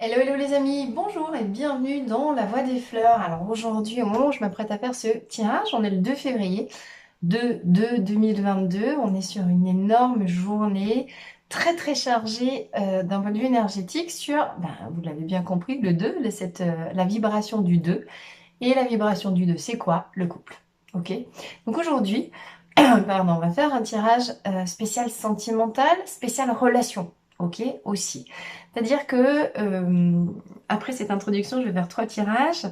Hello, hello les amis, bonjour et bienvenue dans La Voie des Fleurs. Alors aujourd'hui, au moment où je m'apprête à faire ce tirage, on est le 2 février de 2022. On est sur une énorme journée très très chargée d'un point de vue énergétique sur, vous l'avez bien compris, le 2, la vibration du 2. Et la vibration du 2, c'est quoi? Le couple. Ok. Donc aujourd'hui, pardon, on va faire un tirage spécial sentimental, spécial relation. Ok, aussi. C'est-à-dire que après cette introduction, je vais faire 3 tirages.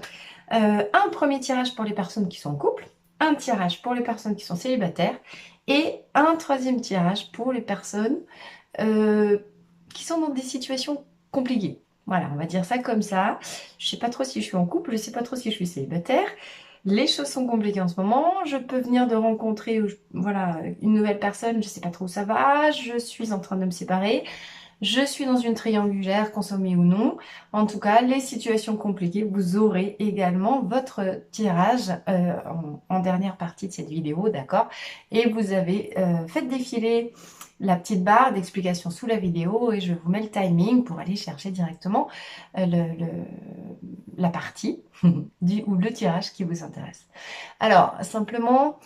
Un premier tirage pour les personnes qui sont en couple, un tirage pour les personnes qui sont célibataires et un troisième tirage pour les personnes euh, qui sont dans des situations compliquées. Voilà, on va dire ça comme ça. Je sais pas trop si je suis en couple, je sais pas trop si je suis célibataire. Les choses sont compliquées en ce moment. Je peux venir de rencontrer, voilà, une nouvelle personne. Je sais pas trop où ça va. Je suis en train de me séparer. Je suis dans une triangulaire, consommée ou non. En tout cas, les situations compliquées, vous aurez également votre tirage en dernière partie de cette vidéo, d'accord? Et vous avez fait défiler la petite barre d'explication sous la vidéo et je vous mets le timing pour aller chercher directement la partie ou le tirage qui vous intéresse. Alors, simplement,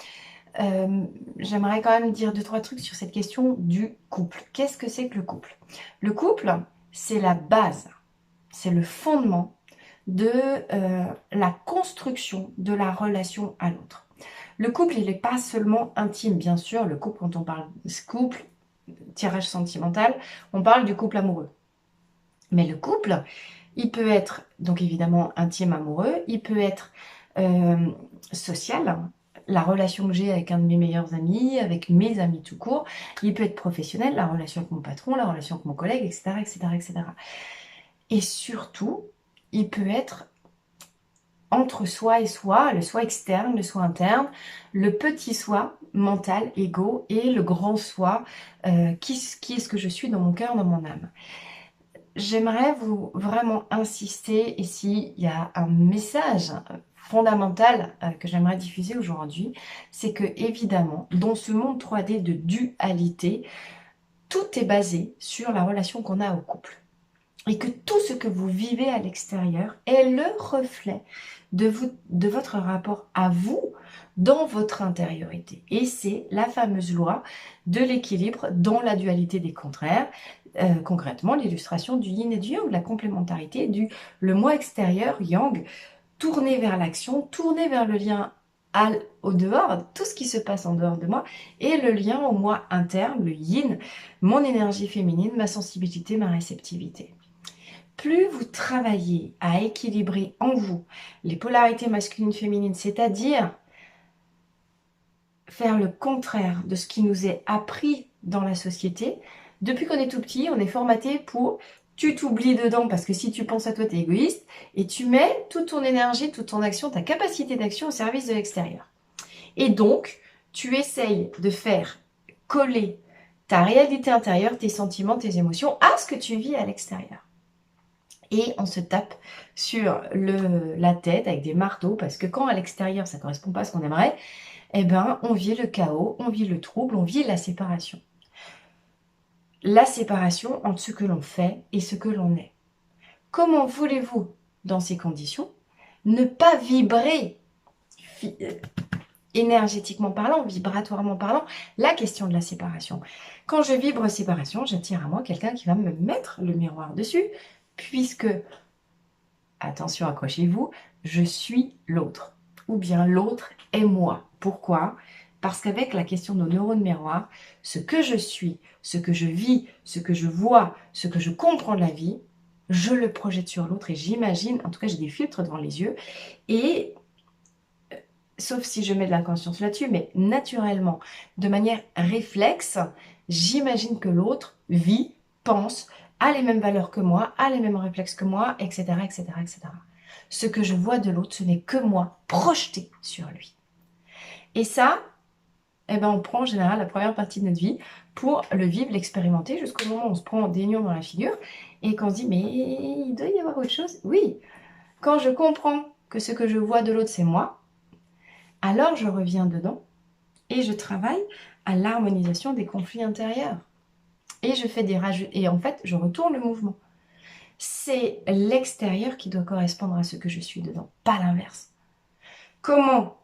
euh, j'aimerais quand même dire deux, trois trucs sur cette question du couple. Qu'est-ce que c'est que le couple? Le couple, c'est la base, c'est le fondement de la construction de la relation à l'autre. Le couple, il n'est pas seulement intime, bien sûr. Le couple, quand on parle de ce couple, tirage sentimental, on parle du couple amoureux. Mais le couple, il peut être, donc évidemment, intime amoureux, il peut être euh, social, la relation que j'ai avec un de mes meilleurs amis, avec mes amis tout court, il peut être professionnel, la relation avec mon patron, la relation avec mon collègue, etc., etc., etc. Et surtout, il peut être entre soi et soi, le soi externe, le soi interne, le petit soi mental, égo, et le grand soi, qui est-ce que je suis dans mon cœur, dans mon âme. J'aimerais vous vraiment insister, et s'il y a un message fondamental que j'aimerais diffuser aujourd'hui, c'est que évidemment, dans ce monde 3D de dualité, tout est basé sur la relation qu'on a au couple. Et que tout ce que vous vivez à l'extérieur est le reflet de votre rapport à vous dans votre intériorité. Et c'est la fameuse loi de l'équilibre dans la dualité des contraires. Concrètement, l'illustration du yin et du yang, la complémentarité le moi extérieur, yang, tourné vers l'action, tourné vers le lien au dehors, tout ce qui se passe en dehors de moi, et le lien au moi interne, le yin, mon énergie féminine, ma sensibilité, ma réceptivité. Plus vous travaillez à équilibrer en vous les polarités masculines-féminines, c'est-à-dire faire le contraire de ce qui nous est appris dans la société. Depuis qu'on est tout petit, on est formaté pour tu t'oublies dedans parce que si tu penses à toi, tu es égoïste et tu mets toute ton énergie, toute ton action, ta capacité d'action au service de l'extérieur. Et donc, tu essayes de faire coller ta réalité intérieure, tes sentiments, tes émotions à ce que tu vis à l'extérieur. Et on se tape sur la tête avec des marteaux parce que quand à l'extérieur ça ne correspond pas à ce qu'on aimerait, eh ben on vit le chaos, on vit le trouble, on vit la séparation. La séparation entre ce que l'on fait et ce que l'on est. Comment voulez-vous, dans ces conditions, ne pas vibrer énergétiquement parlant, vibratoirement parlant, la question de la séparation? Quand je vibre séparation, j'attire à moi quelqu'un qui va me mettre le miroir dessus, puisque attention, accrochez-vous, je suis l'autre. Ou bien l'autre est moi. Pourquoi? Parce qu'avec la question de nos neurones miroirs, ce que je suis, ce que je vis, ce que je vois, ce que je comprends de la vie, je le projette sur l'autre et j'imagine, en tout cas j'ai des filtres devant les yeux, et sauf si je mets de l'inconscience là-dessus, mais naturellement, de manière réflexe, j'imagine que l'autre vit, pense, a les mêmes valeurs que moi, a les mêmes réflexes que moi, etc., etc., etc. Ce que je vois de l'autre, ce n'est que moi projeté sur lui. Et ça, eh ben, on prend en général la première partie de notre vie pour le vivre, l'expérimenter, jusqu'au moment où on se prend des nions dans la figure et qu'on se dit, mais il doit y avoir autre chose. Oui, quand je comprends que ce que je vois de l'autre, c'est moi, alors je reviens dedans et je travaille à l'harmonisation des conflits intérieurs. Et je fais des rajouts. Et en fait, je retourne le mouvement. C'est l'extérieur qui doit correspondre à ce que je suis dedans, pas l'inverse. Comment?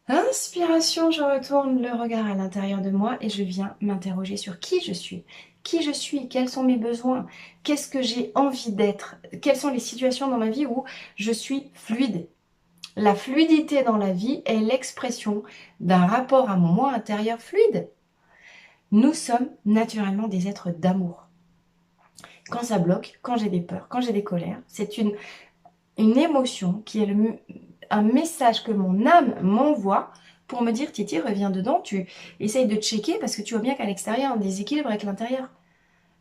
Inspiration, je retourne le regard à l'intérieur de moi et je viens m'interroger sur qui je suis. Qui je suis, quels sont mes besoins, qu'est-ce que j'ai envie d'être, quelles sont les situations dans ma vie où je suis fluide. La fluidité dans la vie est l'expression d'un rapport à mon moi intérieur fluide. Nous sommes naturellement des êtres d'amour. Quand ça bloque, quand j'ai des peurs, quand j'ai des colères, c'est une émotion qui est un message que mon âme m'envoie pour me dire Titi, reviens dedans, tu essayes de checker parce que tu vois bien qu'à l'extérieur, il y a un déséquilibre avec l'intérieur.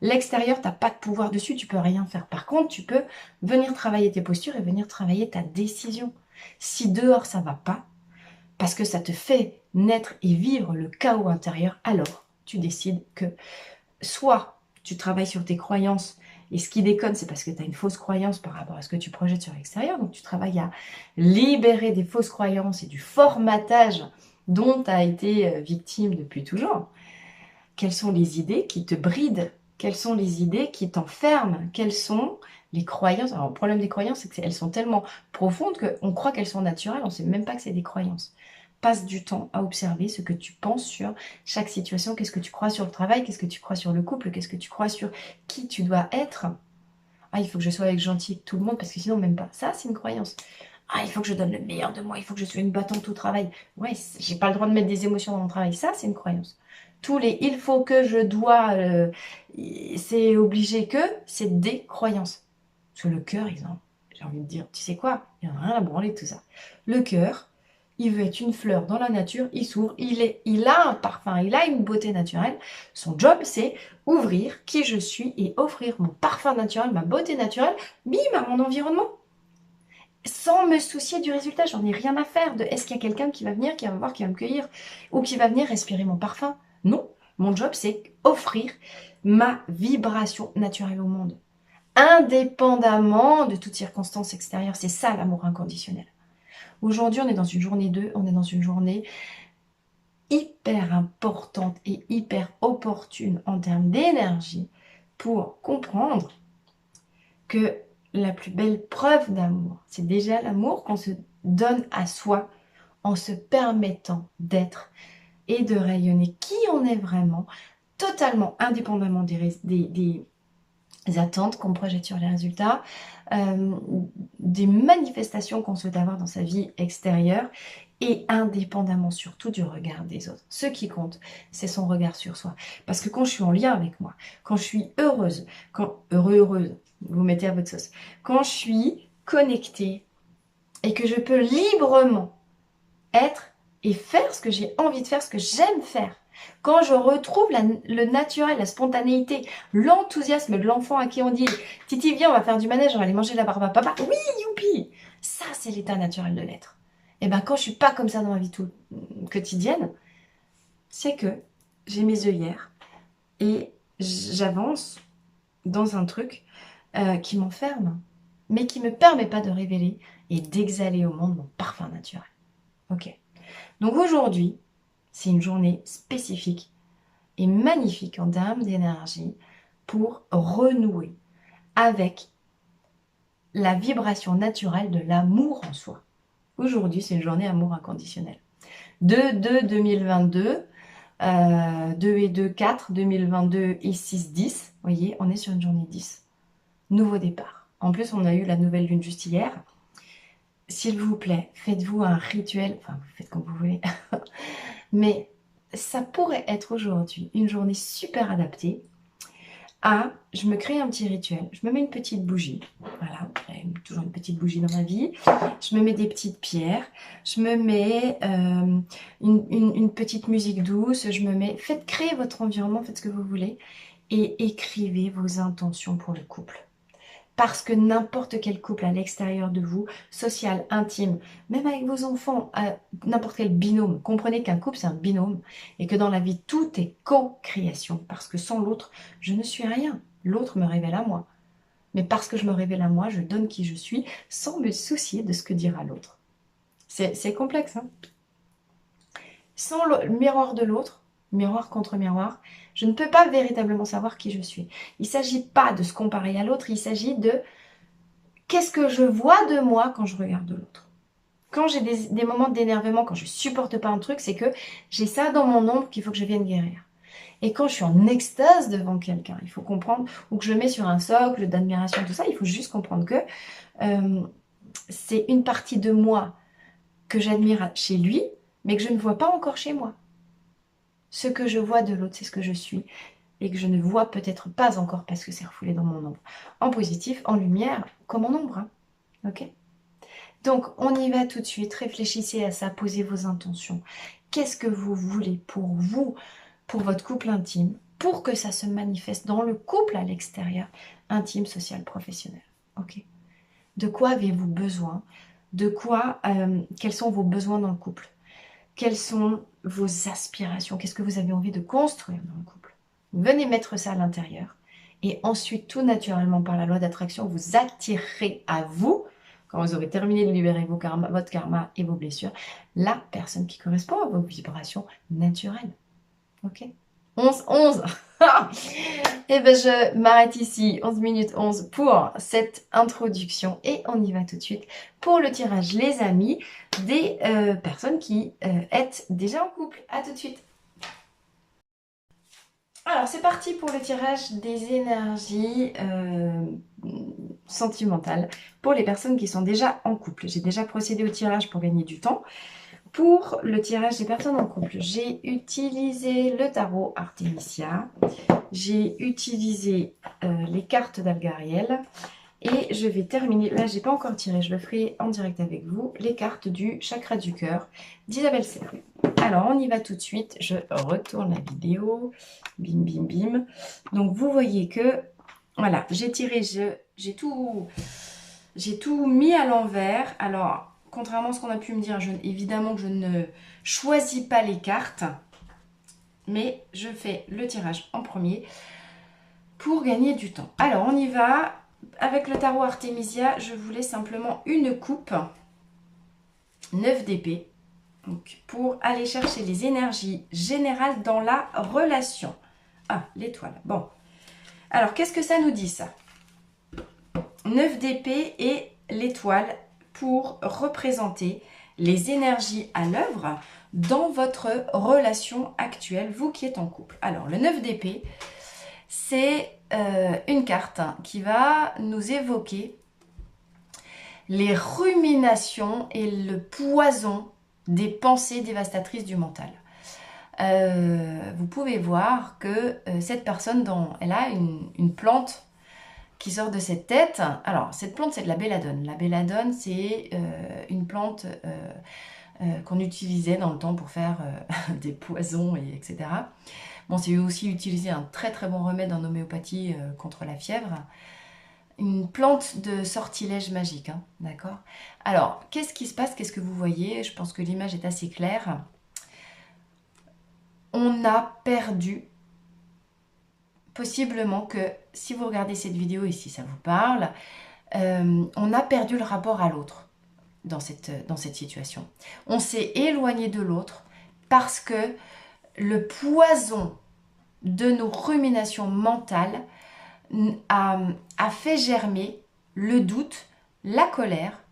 L'extérieur, tu n'as pas de pouvoir dessus, tu peux rien faire. Par contre, tu peux venir travailler tes postures et venir travailler ta décision. Si dehors, ça va pas, parce que ça te fait naître et vivre le chaos intérieur, alors tu décides que soit tu travailles sur tes croyances, et ce qui déconne, c'est parce que tu as une fausse croyance par rapport à ce que tu projettes sur l'extérieur, donc tu travailles à libérer des fausses croyances et du formatage dont tu as été victime depuis toujours. Quelles sont les idées qui te brident? Quelles sont les idées qui t'enferment? Quelles sont les croyances? Alors, le problème des croyances, c'est qu'elles sont tellement profondes qu'on croit qu'elles sont naturelles, on ne sait même pas que c'est des croyances. Passe du temps à observer ce que tu penses sur chaque situation. Qu'est-ce que tu crois sur le travail? Qu'est-ce que tu crois sur le couple? Qu'est-ce que tu crois sur qui tu dois être? Ah, il faut que je sois avec gentil avec tout le monde parce que sinon, même pas. Ça, c'est une croyance. Ah, il faut que je donne le meilleur de moi. Il faut que je sois une battante au travail. Ouais, j'ai pas le droit de mettre des émotions dans mon travail. Ça, c'est une croyance. Tous les il faut que, je dois, c'est obligé que, c'est des croyances. Parce que le cœur, j'ai envie de dire, tu sais quoi? Il n'y en a rien à branler de tout ça. Le cœur, il veut être une fleur dans la nature, il s'ouvre, il a un parfum, il a une beauté naturelle. Son job, c'est ouvrir qui je suis et offrir mon parfum naturel, ma beauté naturelle, bim, à mon environnement. Sans me soucier du résultat, j'en ai rien à faire de est-ce qu'il y a quelqu'un qui va venir, qui va me voir, qui va me cueillir, ou qui va venir respirer mon parfum. Non, mon job, c'est offrir ma vibration naturelle au monde, indépendamment de toute circonstance extérieure. C'est ça l'amour inconditionnel. Aujourd'hui, on est dans une journée 2, on est dans une journée hyper importante et hyper opportune en termes d'énergie pour comprendre que la plus belle preuve d'amour, c'est déjà l'amour qu'on se donne à soi en se permettant d'être et de rayonner qui on est vraiment, totalement indépendamment des attentes qu'on projette sur les résultats, des manifestations qu'on souhaite avoir dans sa vie extérieure et indépendamment surtout du regard des autres. Ce qui compte, c'est son regard sur soi. Parce que quand je suis en lien avec moi, quand je suis heureuse, heureuse, vous mettez à votre sauce, quand je suis connectée et que je peux librement être et faire ce que j'ai envie de faire, ce que j'aime faire, quand je retrouve le naturel, la spontanéité, l'enthousiasme de l'enfant à qui on dit « Titi, viens, on va faire du manège, on va aller manger la barbe à papa. » Oui, youpi! Ça, c'est l'état naturel de l'être. Et bien, quand je suis pas comme ça dans ma vie quotidienne, c'est que j'ai mes œillères et j'avance dans un truc qui m'enferme, mais qui ne me permet pas de révéler et d'exhaler au monde mon parfum naturel. Ok. Donc aujourd'hui, c'est une journée spécifique et magnifique en termes d'énergie pour renouer avec la vibration naturelle de l'amour en soi. Aujourd'hui, c'est une journée amour inconditionnel. 2-2-2022, 2 et 2, 4, 2022 et 6, 10. Vous voyez, on est sur une journée 10. Nouveau départ. En plus, on a eu la nouvelle lune juste hier. S'il vous plaît, faites-vous un rituel, enfin, vous faites comme vous voulez, mais ça pourrait être aujourd'hui une journée super adaptée à, je me crée un petit rituel, je me mets une petite bougie, voilà, j'ai toujours une petite bougie dans ma vie, je me mets des petites pierres, je me mets une petite musique douce, faites créer votre environnement, faites ce que vous voulez, et écrivez vos intentions pour le couple. Parce que n'importe quel couple à l'extérieur de vous, social, intime, même avec vos enfants, n'importe quel binôme, comprenez qu'un couple c'est un binôme et que dans la vie tout est co-création. Parce que sans l'autre, je ne suis rien. L'autre me révèle à moi. Mais parce que je me révèle à moi, je donne qui je suis sans me soucier de ce que dira l'autre. C'est complexe, hein? Sans le miroir de l'autre, miroir contre miroir, je ne peux pas véritablement savoir qui je suis. Il ne s'agit pas de se comparer à l'autre, il s'agit de qu'est-ce que je vois de moi quand je regarde l'autre. Quand j'ai des moments d'énervement, quand je supporte pas un truc, c'est que j'ai ça dans mon ombre qu'il faut que je vienne guérir. Et quand je suis en extase devant quelqu'un, il faut comprendre, ou que je mets sur un socle d'admiration, tout ça, il faut juste comprendre que c'est une partie de moi que j'admire chez lui, mais que je ne vois pas encore chez moi. Ce que je vois de l'autre, c'est ce que je suis, et que je ne vois peut-être pas encore parce que c'est refoulé dans mon ombre. En positif, en lumière, comme en ombre. Hein. Ok ? Donc, on y va tout de suite. Réfléchissez à ça, posez vos intentions. Qu'est-ce que vous voulez pour vous, pour votre couple intime, pour que ça se manifeste dans le couple à l'extérieur, intime, social, professionnel. Ok. De quoi avez-vous besoin? De quoi, quels sont vos besoins dans le couple? Quelles sont vos aspirations? Qu'est-ce que vous avez envie de construire dans le couple? Venez mettre ça à l'intérieur. Et ensuite, tout naturellement, par la loi d'attraction, vous attirerez à vous, quand vous aurez terminé de libérer votre karma et vos blessures, la personne qui correspond à vos vibrations naturelles. Ok? 11. Et ben je m'arrête ici, 11 minutes 11 pour cette introduction et on y va tout de suite pour le tirage, les amis, des personnes qui êtes déjà en couple. À tout de suite. Alors c'est parti pour le tirage des énergies sentimentales pour les personnes qui sont déjà en couple. J'ai déjà procédé au tirage pour gagner du temps. Pour le tirage des personnes en couple, j'ai utilisé le tarot Artemisia, j'ai utilisé les cartes d'Algariel et je vais terminer, là j'ai pas encore tiré, je le ferai en direct avec vous, les cartes du chakra du cœur d'Isabelle Serre. Alors on y va tout de suite, je retourne la vidéo, bim bim bim. Donc vous voyez que, voilà, j'ai tiré, j'ai tout mis à l'envers. Alors, contrairement à ce qu'on a pu me dire, évidemment que je ne choisis pas les cartes, mais je fais le tirage en premier pour gagner du temps. Alors, on y va. Avec le tarot Artemisia, je voulais simplement une coupe, 9 d'épée, pour aller chercher les énergies générales dans la relation. Ah, l'étoile. Bon. Alors, qu'est-ce que ça nous dit, ça? 9 d'épée et l'étoile pour représenter les énergies à l'œuvre dans votre relation actuelle, vous qui êtes en couple. Alors, le 9 d'épée, c'est une carte qui va nous évoquer les ruminations et le poison des pensées dévastatrices du mental. Vous pouvez voir que cette personne, elle a une plante qui sort de cette tête. Alors, cette plante, c'est de la belladone. La belladone, c'est une plante qu'on utilisait dans le temps pour faire des poisons, etc. Bon, c'est aussi utilisé un très très bon remède en homéopathie contre la fièvre. Une plante de sortilège magique, hein, d'accord? Alors, qu'est-ce qui se passe? Qu'est-ce que vous voyez? Je pense que l'image est assez claire. On a perdu, possiblement que si vous regardez cette vidéo et si ça vous parle, on a perdu le rapport à l'autre dans cette situation. On s'est éloigné de l'autre parce que le poison de nos ruminations mentales a fait germer le doute, la colère,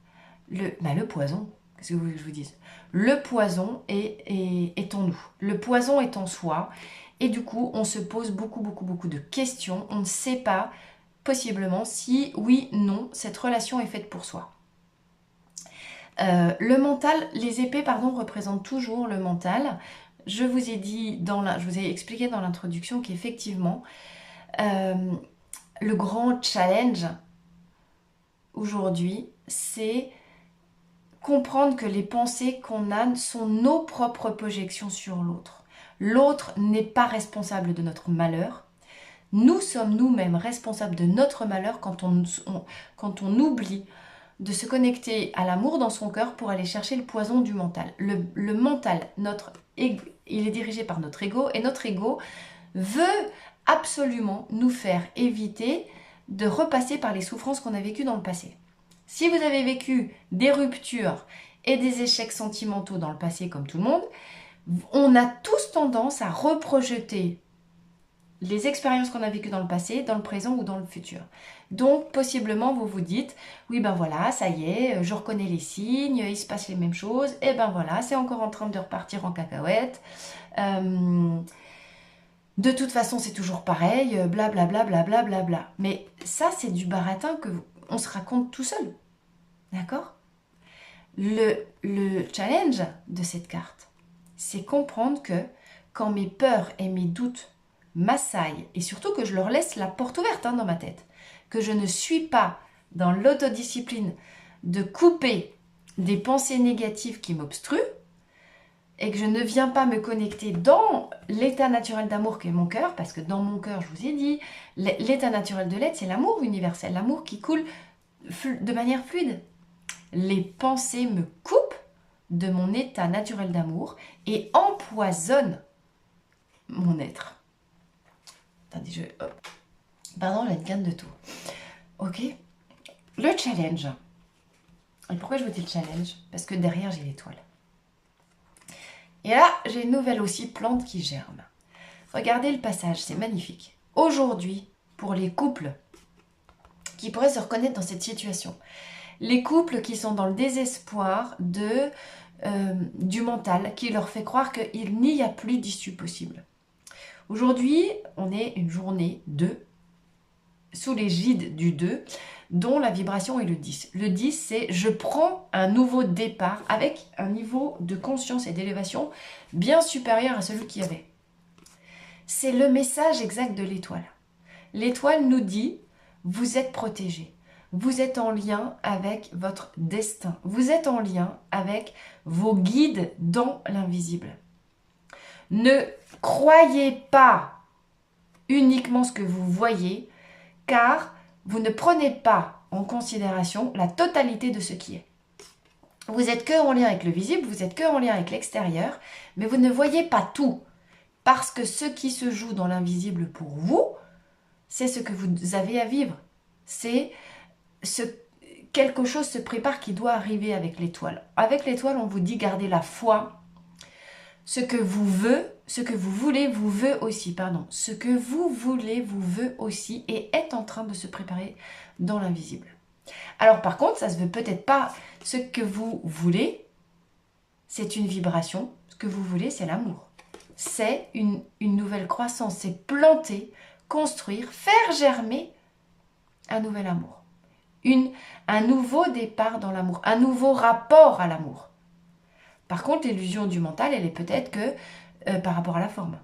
le poison. Qu'est-ce que vous voulez que je vous dise? Le poison est en nous. Le poison est en soi. Et du coup, on se pose beaucoup de questions. On ne sait pas, possiblement, si oui, non, cette relation est faite pour soi. Le mental, les épées, pardon, représentent toujours le mental. Je vous ai expliqué dans l'introduction qu'effectivement, le grand challenge aujourd'hui, c'est comprendre que les pensées qu'on a sont nos propres projections sur l'autre. L'autre n'est pas responsable de notre malheur. Nous sommes nous-mêmes responsables de notre malheur quand on oublie de se connecter à l'amour dans son cœur pour aller chercher le poison du mental. Le mental, il est dirigé par notre ego et notre ego veut absolument nous faire éviter de repasser par les souffrances qu'on a vécues dans le passé. Si vous avez vécu des ruptures et des échecs sentimentaux dans le passé comme tout le monde, On a tous tendance à reprojeter les expériences qu'on a vécues dans le passé, dans le présent ou dans le futur. Donc, possiblement, vous vous dites, oui, ben voilà, ça y est, je reconnais les signes, il se passe les mêmes choses, et ben voilà, c'est encore en train de repartir en cacahuète. De toute façon, c'est toujours pareil, blablabla, blablabla, bla, bla, bla. Mais ça, c'est du baratin que on se raconte tout seul. D'accord? Le challenge de cette carte, c'est comprendre que quand mes peurs et mes doutes m'assaillent, et surtout que je leur laisse la porte ouverte dans ma tête, que je ne suis pas dans l'autodiscipline de couper des pensées négatives qui m'obstruent, et que je ne viens pas me connecter dans l'état naturel d'amour qui est mon cœur, parce que dans mon cœur, je vous ai dit, l'état naturel de l'être, c'est l'amour universel, l'amour qui coule de manière fluide. Les pensées me coupent de mon état naturel d'amour et empoisonnent mon être. Attendez, pardon, j'ai une canne de tout. Ok. Le challenge. Et pourquoi je vous dis le challenge? Parce que derrière, j'ai l'étoile. Et là, j'ai une nouvelle aussi plante qui germe. Regardez le passage, c'est magnifique. Aujourd'hui, pour les couples qui pourraient se reconnaître dans cette situation, les couples qui sont dans le désespoir du mental, qui leur fait croire qu'il n'y a plus d'issue possible. Aujourd'hui, on est une journée 2, sous l'égide du 2, dont la vibration est le 10. Le 10, c'est je prends un nouveau départ avec un niveau de conscience et d'élévation bien supérieur à celui qu'il y avait. C'est le message exact de l'étoile. L'étoile nous dit, vous êtes protégés. Vous êtes en lien avec votre destin. Vous êtes en lien avec vos guides dans l'invisible. Ne croyez pas uniquement ce que vous voyez, car vous ne prenez pas en considération la totalité de ce qui est. Vous êtes que en lien avec le visible, vous êtes que en lien avec l'extérieur, mais vous ne voyez pas tout. Parce que ce qui se joue dans l'invisible pour vous, c'est ce que vous avez à vivre. C'est quelque chose se prépare qui doit arriver avec l'étoile. Avec l'étoile, on vous dit gardez la foi. Ce que vous voulez vous veut aussi, pardon. Ce que vous voulez vous veut aussi et est en train de se préparer dans l'invisible. Alors par contre, ça se veut peut-être pas ce que vous voulez, c'est une vibration. Ce que vous voulez, c'est l'amour. C'est une nouvelle croissance, c'est planter, construire, faire germer un nouvel amour. Un nouveau départ dans l'amour, un nouveau rapport à l'amour. Par contre, l'illusion du mental, elle est peut-être que par rapport à la forme.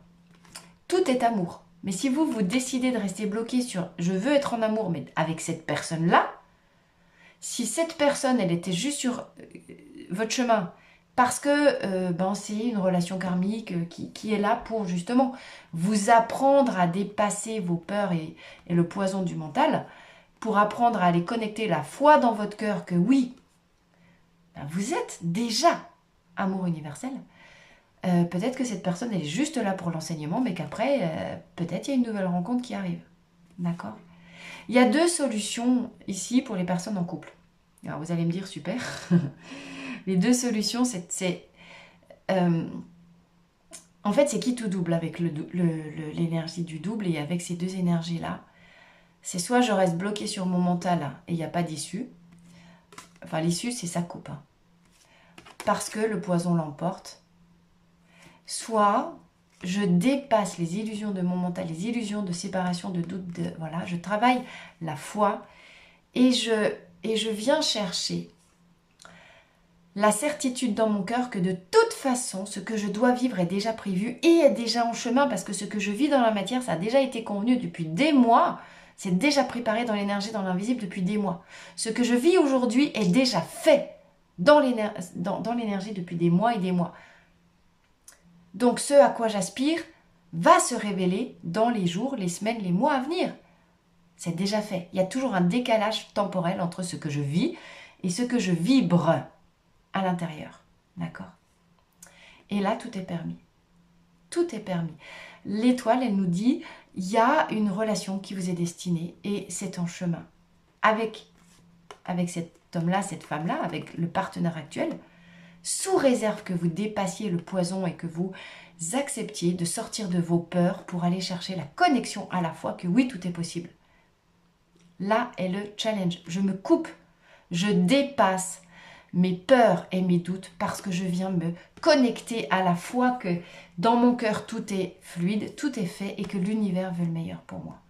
Tout est amour. Mais si vous décidez de rester bloqué sur « je veux être en amour, mais avec cette personne-là », si cette personne, elle était juste sur votre chemin, parce que c'est une relation karmique qui est là pour justement vous apprendre à dépasser vos peurs et le poison du mental, pour apprendre à aller connecter la foi dans votre cœur que oui, vous êtes déjà amour universel. Peut-être que cette personne est juste là pour l'enseignement, mais qu'après, peut-être il y a une nouvelle rencontre qui arrive. D'accord? Il y a 2 solutions ici pour les personnes en couple. Alors vous allez me dire, super. Les 2 solutions, en fait, c'est qui tout double avec l'énergie du double et avec ces 2 énergies-là. C'est soit je reste bloqué sur mon mental et il n'y a pas d'issue. Enfin, l'issue, c'est ça coupe. Hein. Parce que le poison l'emporte. Soit je dépasse les illusions de mon mental, les illusions de séparation, de doute, voilà, je travaille la foi et je viens chercher la certitude dans mon cœur que de toute façon, ce que je dois vivre est déjà prévu et est déjà en chemin parce que ce que je vis dans la matière, ça a déjà été convenu depuis des mois. C'est déjà préparé dans l'énergie, dans l'invisible depuis des mois. Ce que je vis aujourd'hui est déjà fait dans l'énergie depuis des mois et des mois. Donc ce à quoi j'aspire va se révéler dans les jours, les semaines, les mois à venir. C'est déjà fait. Il y a toujours un décalage temporel entre ce que je vis et ce que je vibre à l'intérieur. D'accord? Et là, tout est permis. Tout est permis. L'étoile, elle nous dit, il y a une relation qui vous est destinée et c'est en chemin. Avec cet homme-là, cette femme-là, avec le partenaire actuel, sous réserve que vous dépassiez le poison et que vous acceptiez de sortir de vos peurs pour aller chercher la connexion à la fois que oui, tout est possible. Là est le challenge. Je me coupe, je dépasse mes peurs et mes doutes parce que je viens me connecter à la fois que dans mon cœur tout est fluide, tout est fait et que l'univers veut le meilleur pour moi.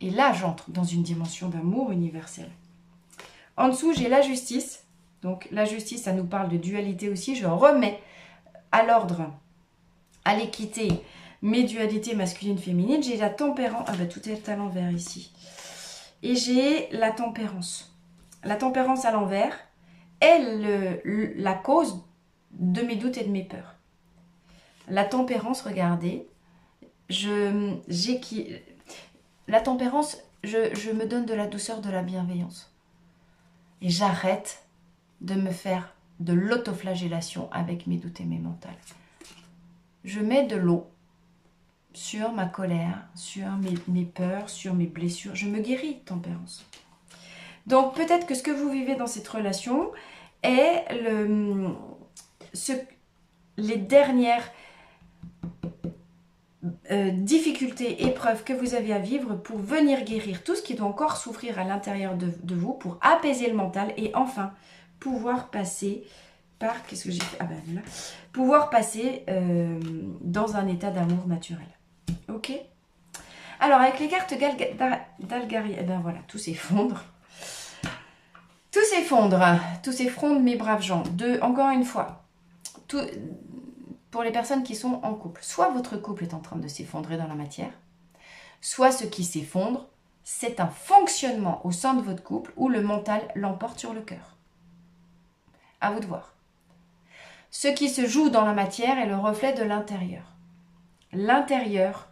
Et là, j'entre dans une dimension d'amour universel. En dessous, j'ai la justice. Donc la justice, ça nous parle de dualité aussi. Je remets à l'ordre, à l'équité, mes dualités masculines-féminines. J'ai la tempérance. Ah bah tout est à l'envers ici. Et j'ai la tempérance. La tempérance à l'envers est la cause de mes doutes et de mes peurs. La tempérance, regardez, la tempérance, je me donne de la douceur, de la bienveillance. Et j'arrête de me faire de l'autoflagellation avec mes doutes et mes mentales. Je mets de l'eau sur ma colère, sur mes peurs, sur mes blessures. Je me guéris, tempérance. Donc peut-être que ce que vous vivez dans cette relation est les dernières difficultés, épreuves que vous avez à vivre pour venir guérir tout ce qui doit encore souffrir à l'intérieur de vous, pour apaiser le mental et enfin pouvoir passer par, qu'est-ce que j'ai fait? Ah ben là, pouvoir passer dans un état d'amour naturel. Ok? Alors avec les cartes d'Algarie, eh ben voilà, tout s'effondre. Tout s'effondre mes braves gens. Encore une fois, pour les personnes qui sont en couple, soit votre couple est en train de s'effondrer dans la matière, soit ce qui s'effondre, c'est un fonctionnement au sein de votre couple où le mental l'emporte sur le cœur. À vous de voir. Ce qui se joue dans la matière est le reflet de l'intérieur. L'intérieur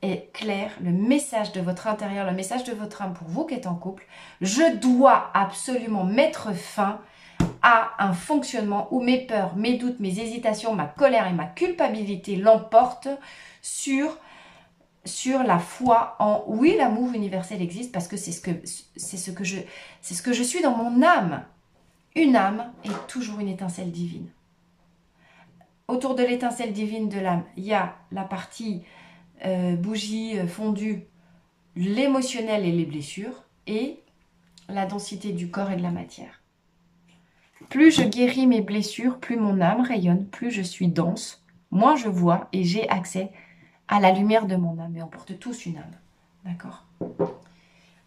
est clair, le message de votre intérieur, le message de votre âme pour vous qui êtes en couple, je dois absolument mettre fin à un fonctionnement où mes peurs, mes doutes, mes hésitations, ma colère et ma culpabilité l'emportent sur la foi en oui, l'amour universel existe parce que c'est ce que je suis dans mon âme. Une âme est toujours une étincelle divine. Autour de l'étincelle divine de l'âme, il y a la partie bougie fondue, l'émotionnel et les blessures et la densité du corps et de la matière. Plus je guéris mes blessures, plus mon âme rayonne, plus je suis dense, moins je vois et j'ai accès à la lumière de mon âme. Et on porte tous une âme. D'accord?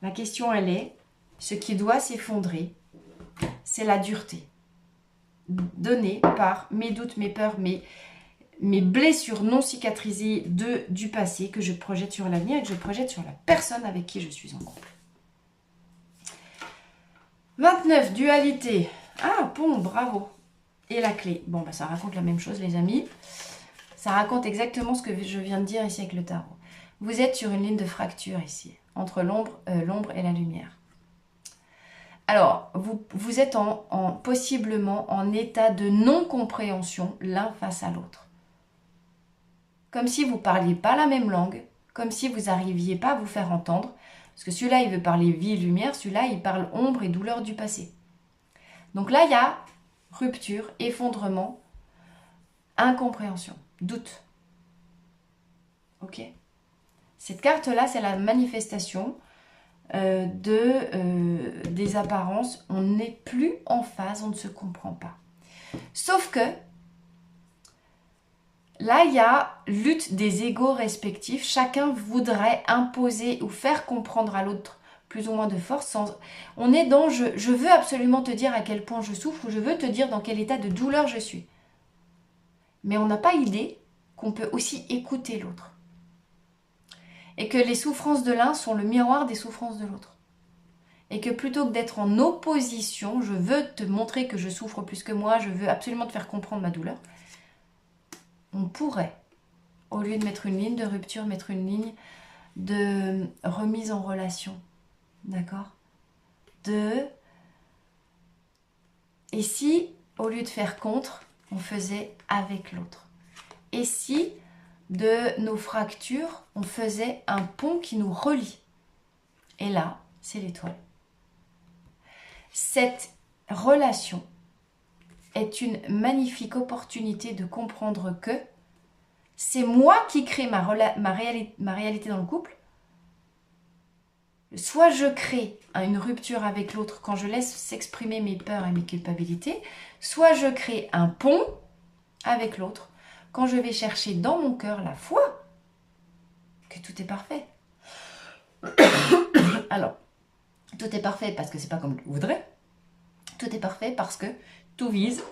La question, elle est, ce qui doit s'effondrer, c'est la dureté donnée par mes doutes, mes peurs, mes blessures non cicatrisées du passé que je projette sur l'avenir et que je projette sur la personne avec qui je suis en couple. 29, dualité. Ah, bon, bravo. Et la clé. Bon, bah, ça raconte la même chose, les amis. Ça raconte exactement ce que je viens de dire ici avec le tarot. Vous êtes sur une ligne de fracture ici, entre l'ombre et la lumière. Alors, vous êtes possiblement en état de non-compréhension l'un face à l'autre. Comme si vous ne parliez pas la même langue, comme si vous n'arriviez pas à vous faire entendre. Parce que celui-là, il veut parler vie et lumière, celui-là, il parle ombre et douleur du passé. Donc là, il y a rupture, effondrement, incompréhension, doute. Ok? Cette carte-là, c'est la manifestation des apparences. On n'est plus en phase, on ne se comprend pas. Sauf que là, il y a lutte des égos respectifs. Chacun voudrait imposer ou faire comprendre à l'autre plus ou moins de force. On est dans je veux absolument te dire à quel point je souffre ou je veux te dire dans quel état de douleur je suis. Mais on n'a pas idée qu'on peut aussi écouter l'autre. Et que les souffrances de l'un sont le miroir des souffrances de l'autre. Et que plutôt que d'être en opposition, je veux te montrer que je souffre plus que moi, je veux absolument te faire comprendre ma douleur, on pourrait, au lieu de mettre une ligne de rupture, mettre une ligne de remise en relation. D'accord? Et si, au lieu de faire contre, on faisait avec l'autre? Et si, de nos fractures, on faisait un pont qui nous relie? Et là, c'est l'étoile. Cette relation est une magnifique opportunité de comprendre que c'est moi qui crée ma réalité dans le couple. Soit je crée une rupture avec l'autre quand je laisse s'exprimer mes peurs et mes culpabilités, soit je crée un pont avec l'autre quand je vais chercher dans mon cœur la foi que tout est parfait. Alors, tout est parfait parce que c'est pas comme je voudrais. Tout est parfait parce que tout vise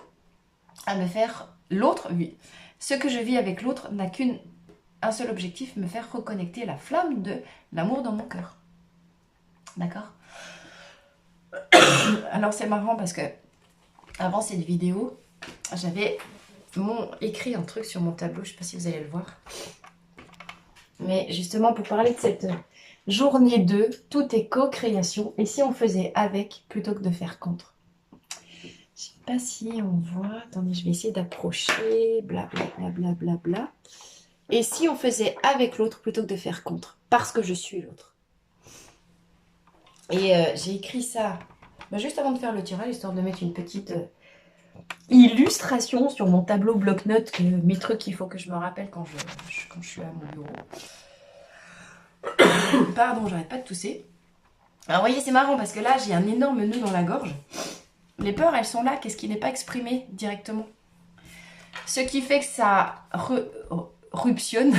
à me faire l'autre. Ce que je vis avec l'autre n'a qu'un seul objectif, me faire reconnecter la flamme de l'amour dans mon cœur. D'accord? Alors c'est marrant parce que avant cette vidéo, j'avais écrit un truc sur mon tableau, je ne sais pas si vous allez le voir. Mais justement pour parler de cette journée 2, tout est co-création. Et si on faisait avec plutôt que de faire contre? Je ne sais pas si on voit. Attendez, je vais essayer d'approcher. Blablabla. Bla, bla, bla. Et si on faisait avec l'autre plutôt que de faire contre? Parce que je suis l'autre. Et j'ai écrit ça juste avant de faire le tirage, histoire de mettre une petite illustration sur mon tableau bloc-notes, mes trucs qu'il faut que je me rappelle quand je suis à mon bureau. Pardon, j'arrête pas de tousser. Alors vous voyez, c'est marrant parce que là, j'ai un énorme nœud dans la gorge. Les peurs, elles sont là. Qu'est-ce qui n'est pas exprimé directement? Ce qui fait que ça ruptionne,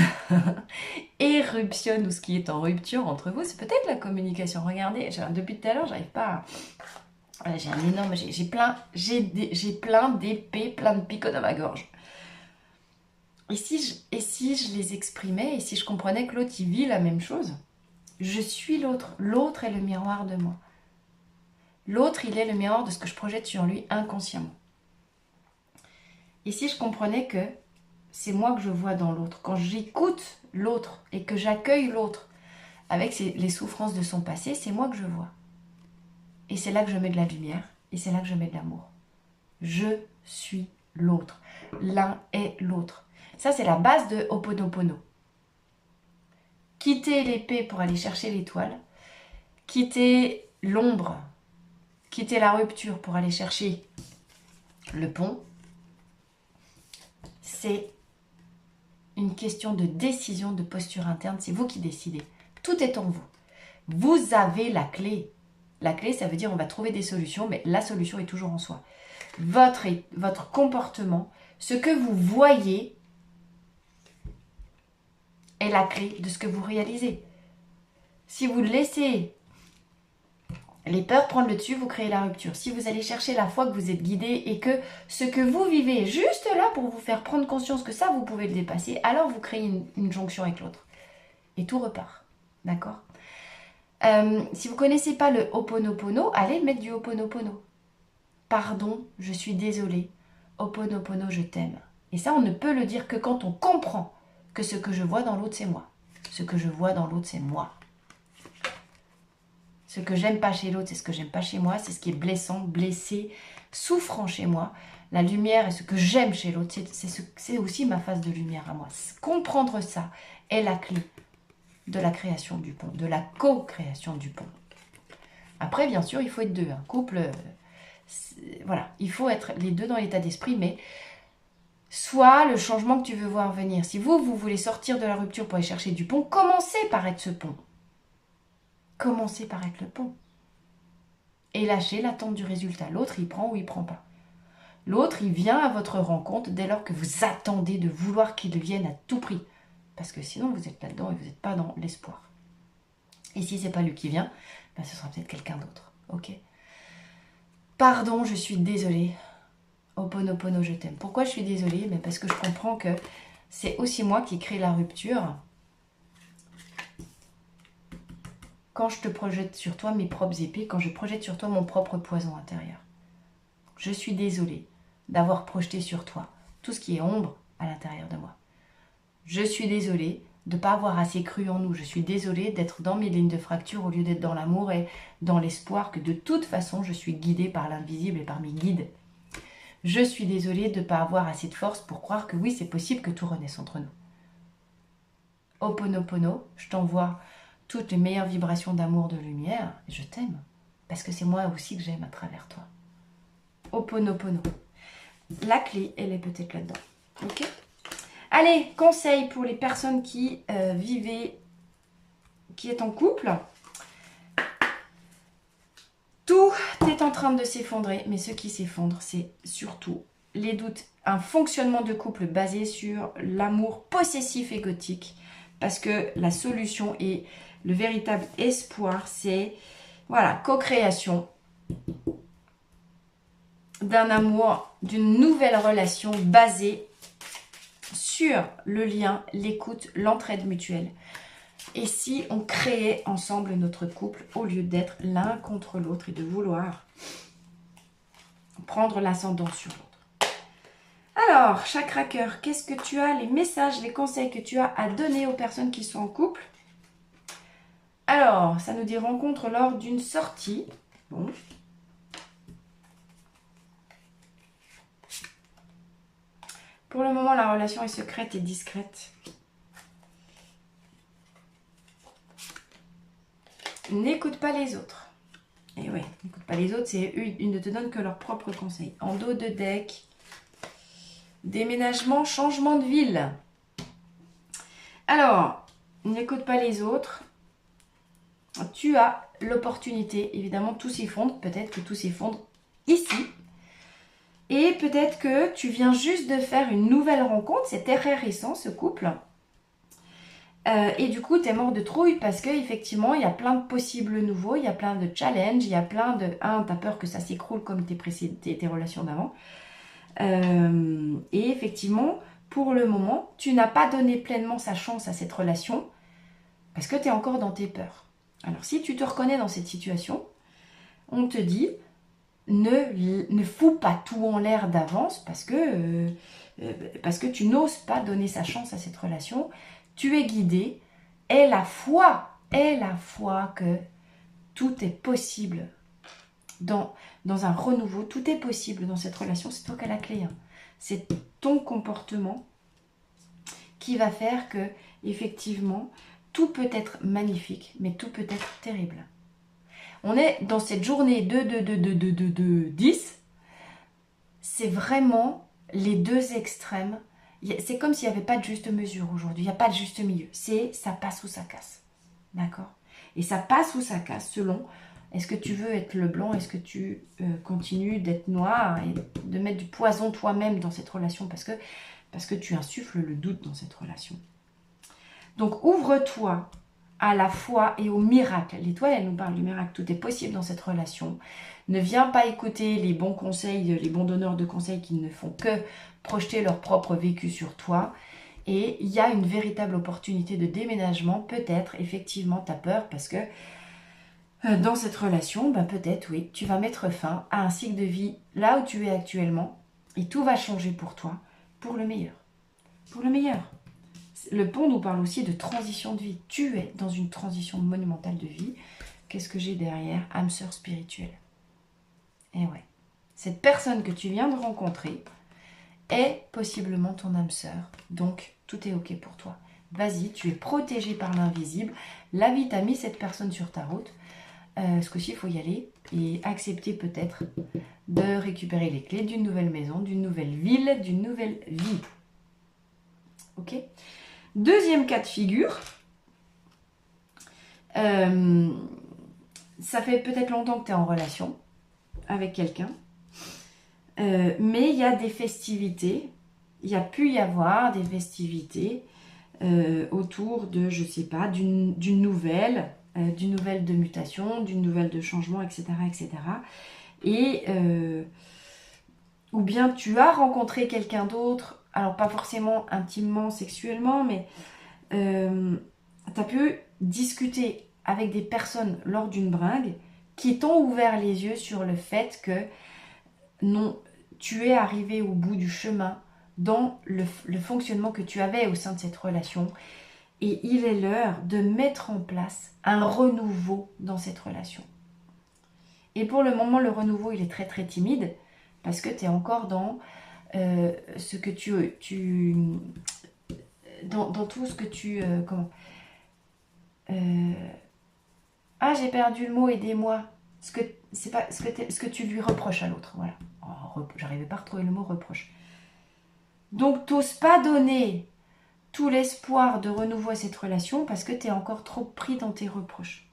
éruptionne, ou ce qui est en rupture entre vous, c'est peut-être la communication. Regardez, depuis tout à l'heure, j'arrive pas à... J'ai un énorme... J'ai plein d'épées, plein de picots dans ma gorge. Et si je les exprimais, et si je comprenais que l'autre, il vit la même chose? Je suis l'autre. L'autre est le miroir de moi. L'autre, il est le miroir de ce que je projette sur lui inconsciemment. Et si je comprenais que c'est moi que je vois dans l'autre, quand j'écoute l'autre et que j'accueille l'autre avec les souffrances de son passé, c'est moi que je vois. Et c'est là que je mets de la lumière, et c'est là que je mets de l'amour. Je suis l'autre. L'un est l'autre. Ça, c'est la base de Ho'oponopono. Quitter l'épée pour aller chercher l'étoile, quitter l'ombre, quitter la rupture pour aller chercher le pont, c'est une question de décision, de posture interne. C'est vous qui décidez. Tout est en vous. Vous avez la clé. La clé, ça veut dire on va trouver des solutions, mais la solution est toujours en soi. Votre comportement, ce que vous voyez est la clé de ce que vous réalisez. Si vous laissez les peurs prendre le dessus, vous créez la rupture. Si vous allez chercher la foi, que vous êtes guidé et que ce que vous vivez est juste là pour vous faire prendre conscience que ça, vous pouvez le dépasser, alors vous créez une jonction avec l'autre. Et tout repart. D'accord? Si vous ne connaissez pas le Ho'oponopono, allez mettre du Ho'oponopono. Pardon, je suis désolée. Ho'oponopono, je t'aime. Et ça, on ne peut le dire que quand on comprend que ce que je vois dans l'autre, c'est moi. Ce que je vois dans l'autre, c'est moi. Ce que j'aime pas chez l'autre, c'est ce que j'aime pas chez moi. C'est ce qui est blessant, blessé, souffrant chez moi. La lumière et ce que j'aime chez l'autre, c'est aussi ma phase de lumière à moi. Comprendre ça est la clé de la création du pont, de la co-création du pont. Après, bien sûr, il faut être deux. Un couple, voilà, il faut être les deux dans l'état d'esprit, mais soit le changement que tu veux voir venir. Si vous voulez sortir de la rupture pour aller chercher du pont, commencez par être ce pont. Commencez par être le pont. Et lâchez l'attente du résultat. L'autre, il prend ou il prend pas. L'autre, il vient à votre rencontre dès lors que vous attendez de vouloir qu'il vienne à tout prix. Parce que sinon, vous êtes là-dedans et vous n'êtes pas dans l'espoir. Et si c'est pas lui qui vient, ben ce sera peut-être quelqu'un d'autre. Ok? Pardon, je suis désolée. Ho'oponopono, je t'aime. Pourquoi je suis désolée? Mais parce que je comprends que c'est aussi moi qui crée la rupture. Quand je te projette sur toi mes propres épées, quand je projette sur toi mon propre poison intérieur. Je suis désolée d'avoir projeté sur toi tout ce qui est ombre à l'intérieur de moi. Je suis désolée de ne pas avoir assez cru en nous. Je suis désolée d'être dans mes lignes de fracture au lieu d'être dans l'amour et dans l'espoir que de toute façon je suis guidée par l'invisible et par mes guides. Je suis désolée de ne pas avoir assez de force pour croire que oui, c'est possible que tout renaisse entre nous. Ho'oponopono, je t'envoie toutes les meilleures vibrations d'amour, de lumière, et je t'aime. Parce que c'est moi aussi que j'aime à travers toi. Ho'oponopono. La clé, elle est peut-être là-dedans. Ok? Allez, conseil pour les personnes qui qui est en couple. Tout est en train de s'effondrer, mais ce qui s'effondre, c'est surtout les doutes. Un fonctionnement de couple basé sur l'amour possessif et égotique. Parce que la solution et le véritable espoir, c'est, voilà, co-création d'un amour, d'une nouvelle relation basée sur le lien, l'écoute, l'entraide mutuelle. Et si on créait ensemble notre couple au lieu d'être l'un contre l'autre et de vouloir prendre l'ascendant sur l'autre. Alors, chakra cœur, qu'est-ce que tu as, les messages, les conseils que tu as à donner aux personnes qui sont en couple? Alors, ça nous dit rencontre lors d'une sortie. Bon. Pour le moment, la relation est secrète et discrète. N'écoute pas les autres. Et ouais, n'écoute pas les autres, c'est eux, ils ne te donnent que leurs propres conseils. En dos de deck, déménagement, changement de ville. Alors, n'écoute pas les autres. Tu as l'opportunité, évidemment, tout s'effondre. Peut-être que tout s'effondre ici. Et peut-être que tu viens juste de faire une nouvelle rencontre. C'est très récent, ce couple. Et du coup, tu es mort de trouille parce qu'effectivement, il y a plein de possibles nouveaux, il y a plein de challenges, il y a plein de... tu as peur que ça s'écroule comme tes relations d'avant. Et effectivement, pour le moment, tu n'as pas donné pleinement sa chance à cette relation parce que tu es encore dans tes peurs. Alors, si tu te reconnais dans cette situation, on te dit, ne fous pas tout en l'air d'avance parce que tu n'oses pas donner sa chance à cette relation. Tu es guidé, aie la foi que tout est possible dans un renouveau, tout est possible dans cette relation, c'est toi qui as la clé. Hein. C'est ton comportement qui va faire que, effectivement, tout peut être magnifique, mais tout peut être terrible. On est dans cette journée de 10, c'est vraiment les deux extrêmes. C'est comme s'il n'y avait pas de juste mesure aujourd'hui. Il n'y a pas de juste milieu. C'est ça passe ou ça casse. D'accord? Et ça passe ou ça casse selon est-ce que tu veux être le blanc, est-ce que tu continues d'être noir et de mettre du poison toi-même dans cette relation parce que tu insuffles le doute dans cette relation. Donc ouvre-toi à la foi et au miracle. L'étoile, elle nous parle du miracle. Tout est possible dans cette relation. Ne viens pas écouter les bons conseils, les bons donneurs de conseils qui ne font que projeter leur propre vécu sur toi. Et il y a une véritable opportunité de déménagement. Peut-être, effectivement, tu as peur parce que dans cette relation, peut-être, oui, tu vas mettre fin à un cycle de vie là où tu es actuellement. Et tout va changer pour toi, pour le meilleur. Pour le meilleur. Le pont nous parle aussi de transition de vie. Tu es dans une transition monumentale de vie. Qu'est-ce que j'ai derrière? Âme sœur spirituelle. Et ouais. Cette personne que tu viens de rencontrer est possiblement ton âme sœur. Donc, tout est ok pour toi. Vas-y, tu es protégé par l'invisible. La vie t'a mis cette personne sur ta route. Ce coup-ci, il faut y aller et accepter peut-être de récupérer les clés d'une nouvelle maison, d'une nouvelle ville, d'une nouvelle vie. Ok? Deuxième cas de figure, ça fait peut-être longtemps que tu es en relation avec quelqu'un, mais il y a des festivités, il y a pu y avoir des festivités autour de, je sais pas, d'une nouvelle de mutation, d'une nouvelle de changement, etc. etc. Et ou bien tu as rencontré quelqu'un d'autre, alors pas forcément intimement, sexuellement, mais tu as pu discuter avec des personnes lors d'une bringue qui t'ont ouvert les yeux sur le fait que non, tu es arrivé au bout du chemin dans le fonctionnement que tu avais au sein de cette relation. Et il est l'heure de mettre en place un renouveau dans cette relation. Et pour le moment, le renouveau, il est très très timide parce que tu es encore dans ce que dans tout ce que tu... j'ai perdu le mot, aidez-moi. Ce que tu lui reproches à l'autre. Voilà. Oh, j'arrivais pas à retrouver le mot reproche. Donc, t'oses pas donner tout l'espoir de renouveau à cette relation parce que tu es encore trop pris dans tes reproches.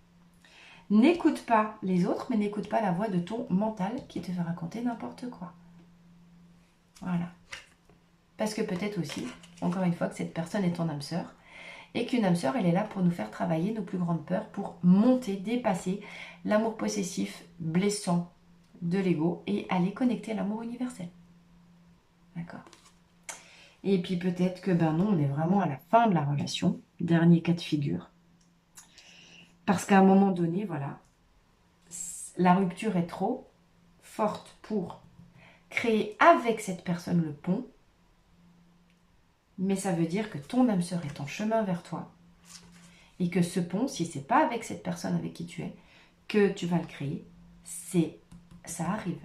N'écoute pas les autres, mais n'écoute pas la voix de ton mental qui te fait raconter n'importe quoi. Voilà. Parce que peut-être aussi, encore une fois, que cette personne est ton âme sœur et qu'une âme sœur, elle est là pour nous faire travailler nos plus grandes peurs, pour monter, dépasser l'amour possessif, blessant de l'ego et aller connecter à l'amour universel. D'accord ? Et puis peut-être que ben non, on est vraiment à la fin de la relation, dernier cas de figure. Parce qu'à un moment donné, voilà, la rupture est trop forte pour créer avec cette personne le pont. Mais ça veut dire que ton âme sœur est en chemin vers toi. Et que ce pont, si c'est pas avec cette personne avec qui tu es, que tu vas le créer, ça arrive.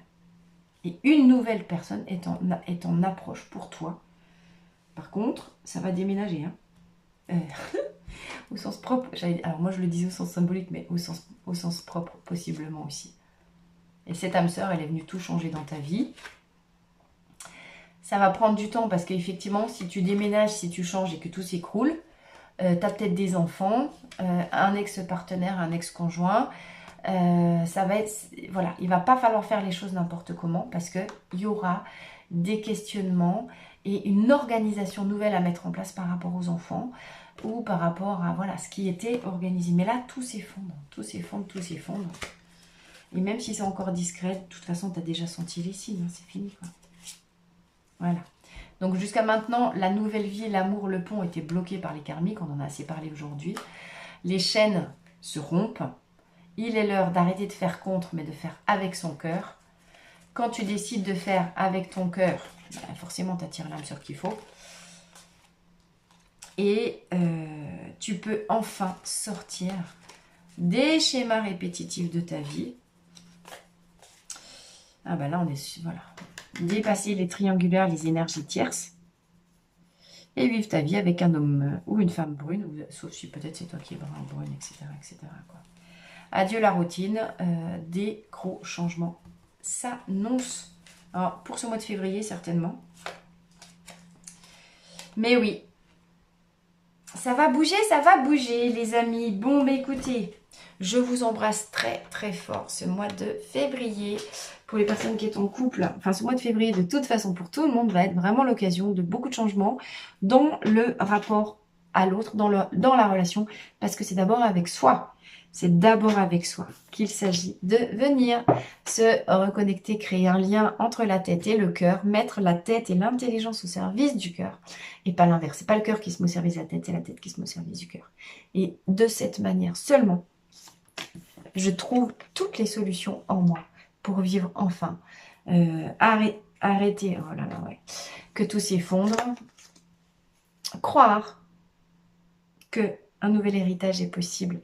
Et une nouvelle personne est en approche pour toi. Par contre, ça va déménager. Hein. Au sens propre, alors moi je le disais au sens symbolique, mais au sens propre possiblement aussi. Et cette âme sœur, elle est venue tout changer dans ta vie. Ça va prendre du temps parce qu'effectivement, si tu déménages, si tu changes et que tout s'écroule, tu as peut-être des enfants, un ex-partenaire, un ex-conjoint. Ça va être, voilà, il va pas falloir faire les choses n'importe comment parce qu'il y aura des questionnements et une organisation nouvelle à mettre en place par rapport aux enfants ou par rapport à voilà, ce qui était organisé. Mais là, tout s'effondre, tout s'effondre, tout s'effondre. Et même si c'est encore discret, de toute façon, tu as déjà senti les signes, hein, c'est fini, quoi. Voilà. Donc jusqu'à maintenant, la nouvelle vie, l'amour, le pont étaient bloqués par les karmiques, on en a assez parlé aujourd'hui. Les chaînes se rompent. Il est l'heure d'arrêter de faire contre, mais de faire avec son cœur. Quand tu décides de faire avec ton cœur, forcément tu attires l'âme sœur qu'il faut. Et tu peux enfin sortir des schémas répétitifs de ta vie. Ah ben là on est... Voilà. Dépasser les triangulaires, les énergies tierces. Et vivre ta vie avec un homme ou une femme brune, sauf si peut-être c'est toi qui es brun ou brune, etc. etc. quoi. Adieu la routine, des gros changements s'annoncent. Alors, pour ce mois de février, certainement. Mais oui, ça va bouger, les amis. Bon, mais écoutez, je vous embrasse très, très fort ce mois de février. Pour les personnes qui sont en couple, enfin, ce mois de février, de toute façon, pour tout le monde, va être vraiment l'occasion de beaucoup de changements dans le rapport à l'autre, dans la relation, parce que c'est d'abord avec soi. C'est d'abord avec soi qu'il s'agit de venir se reconnecter, créer un lien entre la tête et le cœur, mettre la tête et l'intelligence au service du cœur, et pas l'inverse. C'est pas le cœur qui se met au service de la tête, c'est la tête qui se met au service du cœur. Et de cette manière seulement, je trouve toutes les solutions en moi pour vivre enfin. Arrêter, oh là là, ouais, que tout s'effondre. Croire que un nouvel héritage est possible.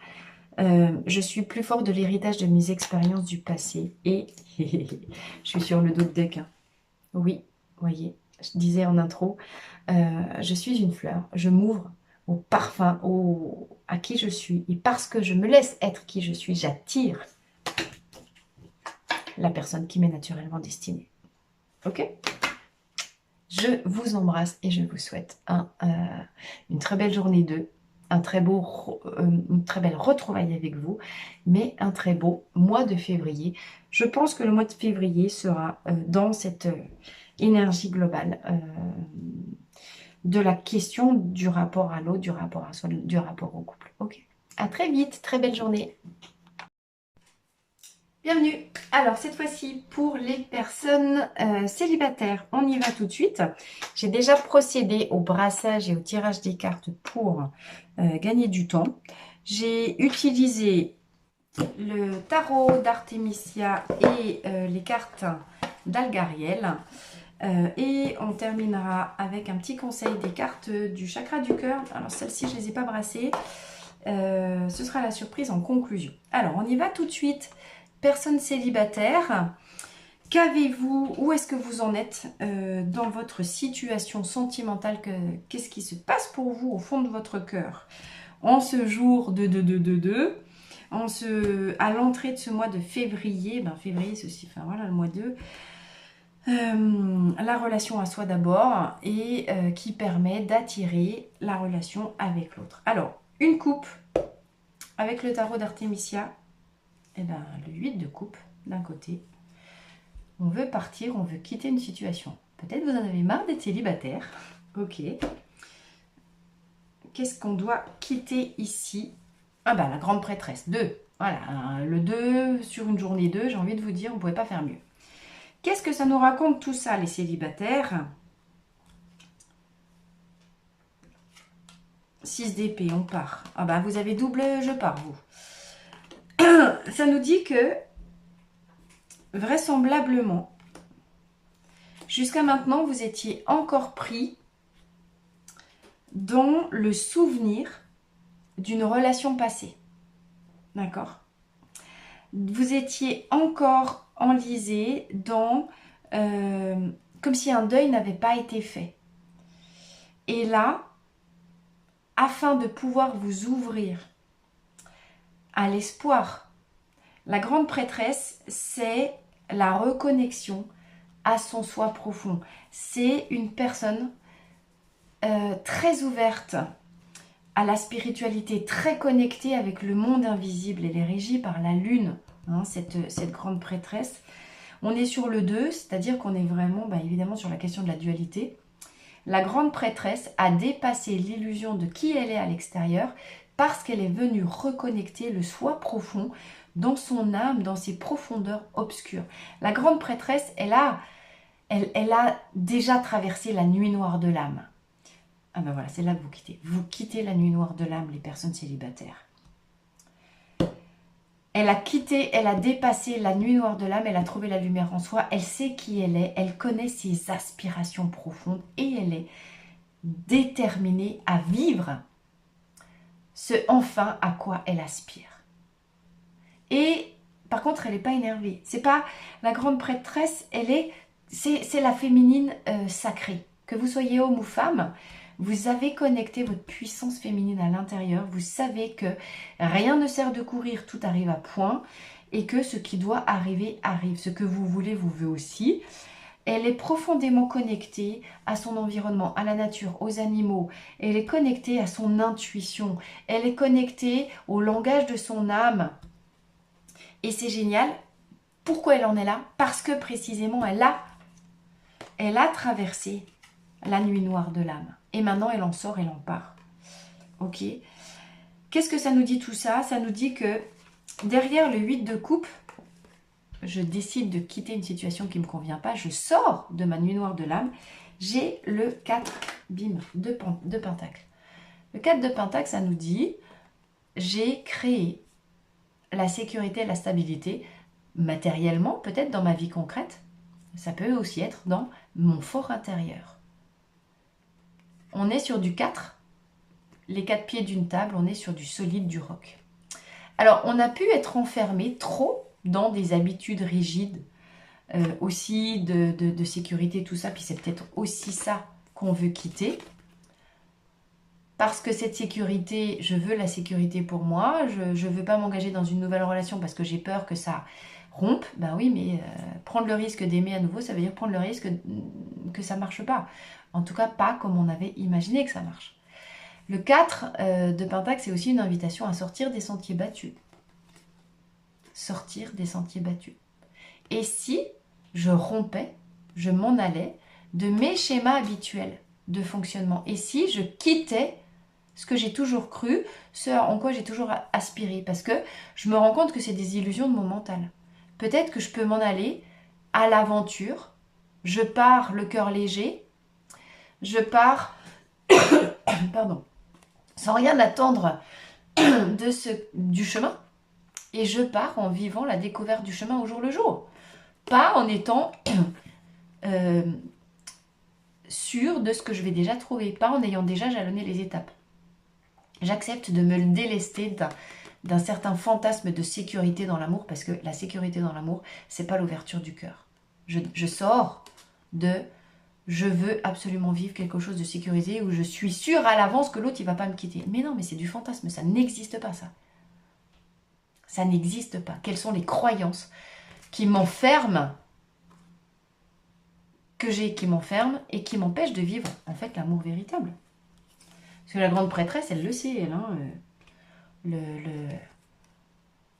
Je suis plus fort de l'héritage de mes expériences du passé. Et je suis sur le dos de deck. Hein. Oui, voyez, je disais en intro, je suis une fleur. Je m'ouvre au parfum, à qui je suis. Et parce que je me laisse être qui je suis, j'attire la personne qui m'est naturellement destinée. Ok ? Je vous embrasse et je vous souhaite une très belle journée 2. Une très belle retrouvaille avec vous, mais un très beau mois de février. Je pense que le mois de février sera dans cette énergie globale de la question du rapport à l'autre, du rapport à soi, du rapport au couple. Ok. À très vite, très belle journée. Bienvenue. Alors cette fois-ci pour les personnes célibataires, on y va tout de suite. J'ai déjà procédé au brassage et au tirage des cartes pour gagner du temps. J'ai utilisé le tarot d'Artemisia et les cartes d'Algariel. Et on terminera avec un petit conseil des cartes du chakra du cœur. Alors celles-ci, je ne les ai pas brassées. Ce sera la surprise en conclusion. Alors on y va tout de suite. Personne célibataire, qu'avez-vous, où est-ce que vous en êtes dans votre situation sentimentale, qu'est-ce qui se passe pour vous au fond de votre cœur en ce jour à l'entrée de ce mois de février, février c'est aussi, enfin voilà le mois 2, la relation à soi d'abord et qui permet d'attirer la relation avec l'autre. Alors, une coupe avec le tarot d'Artemisia, et ben, le 8 de coupe d'un côté. On veut partir, on veut quitter une situation. Peut-être vous en avez marre d'être célibataire. Ok. Qu'est-ce qu'on doit quitter ici? Ah bah la grande prêtresse, 2. Voilà, le 2 sur une journée 2, j'ai envie de vous dire, on ne pouvait pas faire mieux. Qu'est-ce que ça nous raconte tout ça, les célibataires? 6 d'épée, on part. Ah bah vous avez double, je pars, vous. Ça nous dit que, vraisemblablement, jusqu'à maintenant, vous étiez encore pris dans le souvenir d'une relation passée. D'accord? Vous étiez encore enlisé dans... comme si un deuil n'avait pas été fait. Et là, afin de pouvoir vous ouvrir à l'espoir, la grande prêtresse, c'est la reconnexion à son soi profond. C'est une personne très ouverte à la spiritualité, très connectée avec le monde invisible. Elle est régie par la lune, hein, cette grande prêtresse. On est sur le 2, c'est-à-dire qu'on est vraiment, évidemment, sur la question de la dualité. La grande prêtresse a dépassé l'illusion de qui elle est à l'extérieur parce qu'elle est venue reconnecter le soi profond dans son âme, dans ses profondeurs obscures. La grande prêtresse, elle a déjà traversé la nuit noire de l'âme. Ah ben voilà, c'est là que vous quittez. Vous quittez la nuit noire de l'âme, les personnes célibataires. Elle a dépassé la nuit noire de l'âme, elle a trouvé la lumière en soi, elle sait qui elle est, elle connaît ses aspirations profondes et elle est déterminée à vivre ce enfin à quoi elle aspire. Et par contre, elle n'est pas énervée. C'est pas la grande prêtresse, c'est la féminine sacrée. Que vous soyez homme ou femme, vous avez connecté votre puissance féminine à l'intérieur. Vous savez que rien ne sert de courir, tout arrive à point. Et que ce qui doit arriver, arrive. Ce que vous voulez, vous voulez aussi. Elle est profondément connectée à son environnement, à la nature, aux animaux. Elle est connectée à son intuition. Elle est connectée au langage de son âme. Et c'est génial. Pourquoi elle en est là? Parce que précisément, elle a traversé la nuit noire de l'âme. Et maintenant, elle en sort, elle en part. Ok. Qu'est-ce que ça nous dit tout ça? Ça nous dit que derrière le 8 de coupe, je décide de quitter une situation qui ne me convient pas, je sors de ma nuit noire de l'âme, j'ai le 4, bim, de pentacles. Le 4 de pentacles, ça nous dit, j'ai créé la sécurité et la stabilité, matériellement, peut-être dans ma vie concrète, ça peut aussi être dans mon fort intérieur. On est sur du 4, les 4 pieds d'une table, on est sur du solide, du roc. Alors, on a pu être enfermé trop dans des habitudes rigides, aussi de sécurité, tout ça, puis c'est peut-être aussi ça qu'on veut quitter. Parce que cette sécurité, je veux la sécurité pour moi, je ne veux pas m'engager dans une nouvelle relation parce que j'ai peur que ça rompe. Ben oui, mais prendre le risque d'aimer à nouveau, ça veut dire prendre le risque que ça ne marche pas. En tout cas, pas comme on avait imaginé que ça marche. Le 4 de Pentacle, c'est aussi une invitation à sortir des sentiers battus. Sortir des sentiers battus. Et si je rompais, je m'en allais de mes schémas habituels de fonctionnement? Et si je quittais ce que j'ai toujours cru, ce en quoi j'ai toujours aspiré? Parce que je me rends compte que c'est des illusions de mon mental. Peut-être que je peux m'en aller à l'aventure. Je pars le cœur léger. Je pars pardon, sans rien attendre du chemin. Et je pars en vivant la découverte du chemin au jour le jour. Pas en étant sûr de ce que je vais déjà trouver. Pas en ayant déjà jalonné les étapes. J'accepte de me délester d'un certain fantasme de sécurité dans l'amour, parce que la sécurité dans l'amour, c'est pas l'ouverture du cœur. Je sors de je veux absolument vivre quelque chose de sécurisé où je suis sûre à l'avance que l'autre il va pas me quitter. Mais non, mais c'est du fantasme, ça n'existe pas ça. Ça n'existe pas. Quelles sont les croyances qui m'enferment que j'ai qui m'enferme et qui m'empêche de vivre en fait l'amour véritable. Parce que la grande prêtresse, elle le sait, elle, hein,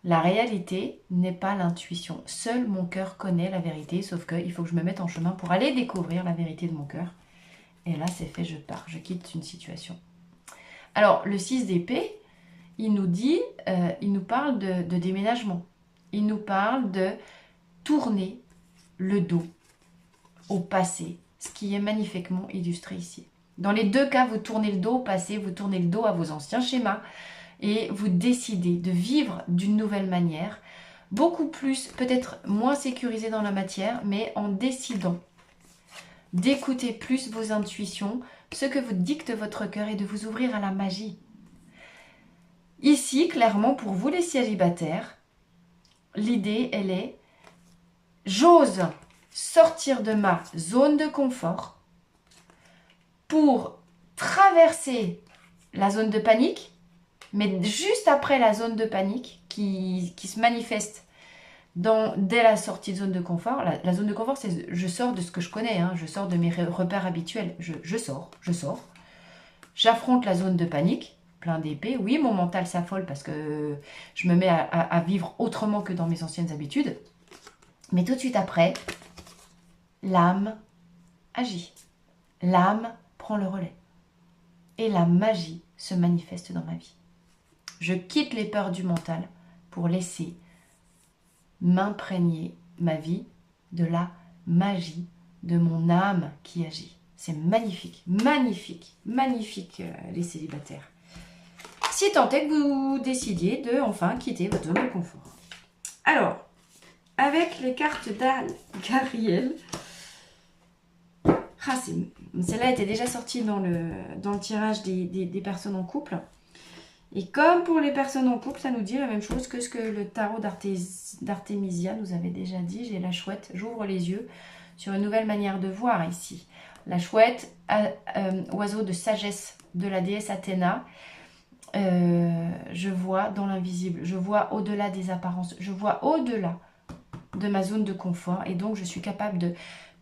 la réalité n'est pas l'intuition. Seul mon cœur connaît la vérité, sauf qu'il faut que je me mette en chemin pour aller découvrir la vérité de mon cœur. Et là, c'est fait, je pars, je quitte une situation. Alors, le 6 d'épée, il nous parle de déménagement. Il nous parle de tourner le dos au passé, ce qui est magnifiquement illustré ici. Dans les deux cas, vous tournez le dos au passé, vous tournez le dos à vos anciens schémas et vous décidez de vivre d'une nouvelle manière, beaucoup plus, peut-être moins sécurisé dans la matière, mais en décidant d'écouter plus vos intuitions, ce que vous dicte votre cœur et de vous ouvrir à la magie. Ici, clairement, pour vous les célibataires, l'idée, elle est, j'ose sortir de ma zone de confort pour traverser la zone de panique, mais juste après la zone de panique qui se manifeste dès la sortie de zone de confort. La zone de confort, c'est je sors de ce que je connais, hein, je sors de mes repères habituels, je sors. J'affronte la zone de panique, plein d'épées. Oui, mon mental s'affole parce que je me mets à vivre autrement que dans mes anciennes habitudes. Mais tout de suite après, l'âme agit. L'âme prend le relais. Et la magie se manifeste dans ma vie. Je quitte les peurs du mental pour laisser m'imprégner ma vie de la magie de mon âme qui agit. C'est magnifique, magnifique, magnifique les célibataires. Si tant est que vous décidiez de enfin quitter votre zone de confort. Alors, avec les cartes d'Ariel, celle-là était déjà sortie dans le tirage des personnes en couple. Et comme pour les personnes en couple, ça nous dit la même chose que ce que le tarot d'Artémisia nous avait déjà dit. J'ai la chouette, j'ouvre les yeux sur une nouvelle manière de voir ici. La chouette, oiseau de sagesse de la déesse Athéna. Je vois dans l'invisible, je vois au-delà des apparences, je vois au-delà de ma zone de confort. Et donc, je suis capable de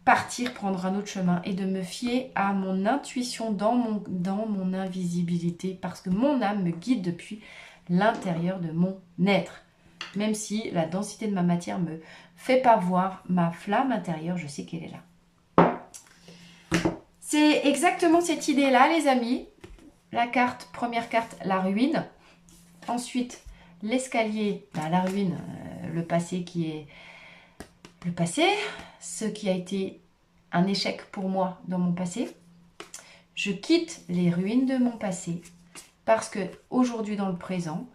partir, prendre un autre chemin et de me fier à mon intuition dans mon invisibilité parce que mon âme me guide depuis l'intérieur de mon être. Même si la densité de ma matière me fait pas voir ma flamme intérieure, je sais qu'elle est là. C'est exactement cette idée-là, les amis. La carte, première carte, la ruine. Ensuite, l'escalier, la ruine, le passé qui est le passé, ce qui a été un échec pour moi dans mon passé. Je quitte les ruines de mon passé parce que aujourd'hui dans le présent,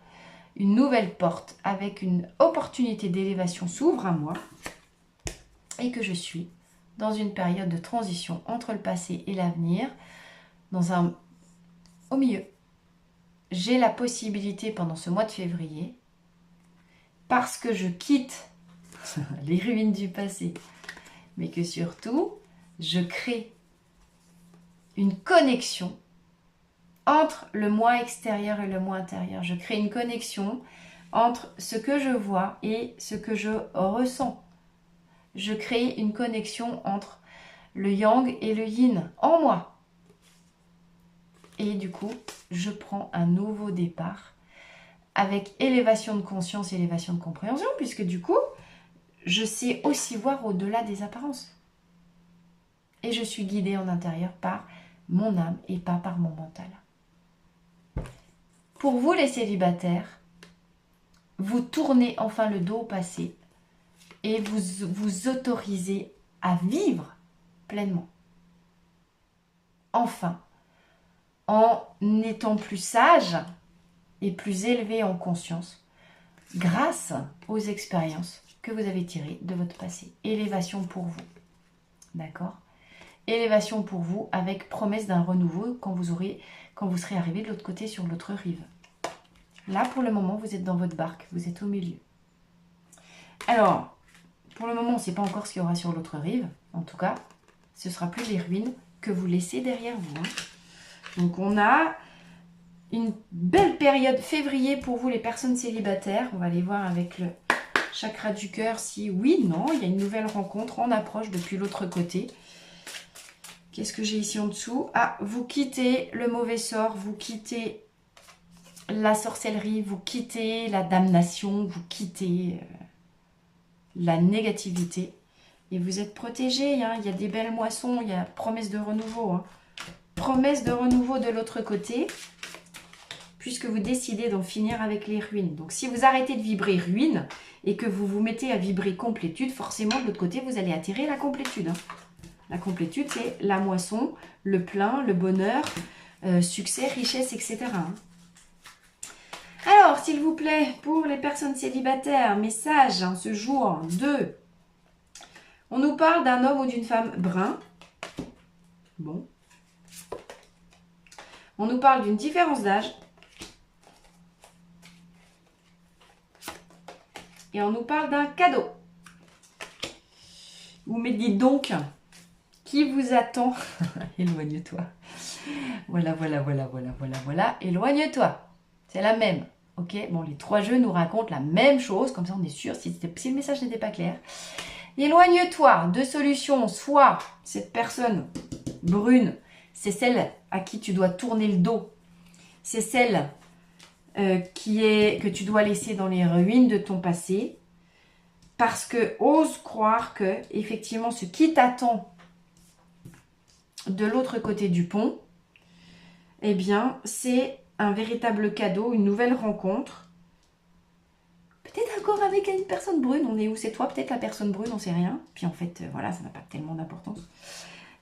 une nouvelle porte avec une opportunité d'élévation s'ouvre à moi et que je suis dans une période de transition entre le passé et l'avenir, au milieu. J'ai la possibilité pendant ce mois de février, parce que je quitte les ruines du passé, mais que surtout, je crée une connexion entre le moi extérieur et le moi intérieur. Je crée une connexion entre ce que je vois et ce que je ressens. Je crée une connexion entre le yang et le yin en moi. Et du coup, je prends un nouveau départ avec élévation de conscience, élévation de compréhension, puisque du coup, je sais aussi voir au-delà des apparences. Et je suis guidée en intérieur par mon âme et pas par mon mental. Pour vous les célibataires, vous tournez enfin le dos au passé et vous vous autorisez à vivre pleinement. Enfin, en étant plus sage et plus élevé en conscience grâce aux expériences que vous avez tirées de votre passé. Élévation pour vous. D'accord ? Élévation pour vous avec promesse d'un renouveau quand vous serez arrivé de l'autre côté sur l'autre rive. Là, pour le moment, vous êtes dans votre barque, vous êtes au milieu. Alors, pour le moment, on ne sait pas encore ce qu'il y aura sur l'autre rive. En tout cas, ce ne sera plus les ruines que vous laissez derrière vous. Hein. Donc, on a une belle période février pour vous, les personnes célibataires. On va aller voir avec le chakra du cœur si oui, non, il y a une nouvelle rencontre en approche depuis l'autre côté. Qu'est-ce que j'ai ici en dessous? Ah, vous quittez le mauvais sort, vous quittez la sorcellerie, vous quittez la damnation, vous quittez la négativité. Et vous êtes protégé, hein. Il y a des belles moissons, il y a promesse de renouveau. Hein. Promesse de renouveau de l'autre côté, puisque vous décidez d'en finir avec les ruines. Donc si vous arrêtez de vibrer ruine et que vous vous mettez à vibrer complétude, forcément de l'autre côté, vous allez attirer la complétude. Hein. La complétude, c'est la moisson, le plein, le bonheur, succès, richesse, etc. Hein. Alors, s'il vous plaît, pour les personnes célibataires, message hein, ce jour de... On nous parle d'un homme ou d'une femme brun. Bon. On nous parle d'une différence d'âge. Et on nous parle d'un cadeau. Vous me dites donc, qui vous attend? Éloigne-toi. Voilà. Éloigne-toi. C'est la même. Ok, bon, les 3 jeux nous racontent la même chose. Comme ça, on est sûr si le message n'était pas clair. Éloigne-toi de solutions. Soit cette personne brune, c'est celle à qui tu dois tourner le dos. C'est celle que tu dois laisser dans les ruines de ton passé. Parce que ose croire que, effectivement, ce qui t'attend de l'autre côté du pont, eh bien, c'est un véritable cadeau, une nouvelle rencontre. Peut-être encore avec une personne brune. On est où? C'est toi, peut-être la personne brune, on sait rien. Puis en fait, voilà, ça n'a pas tellement d'importance.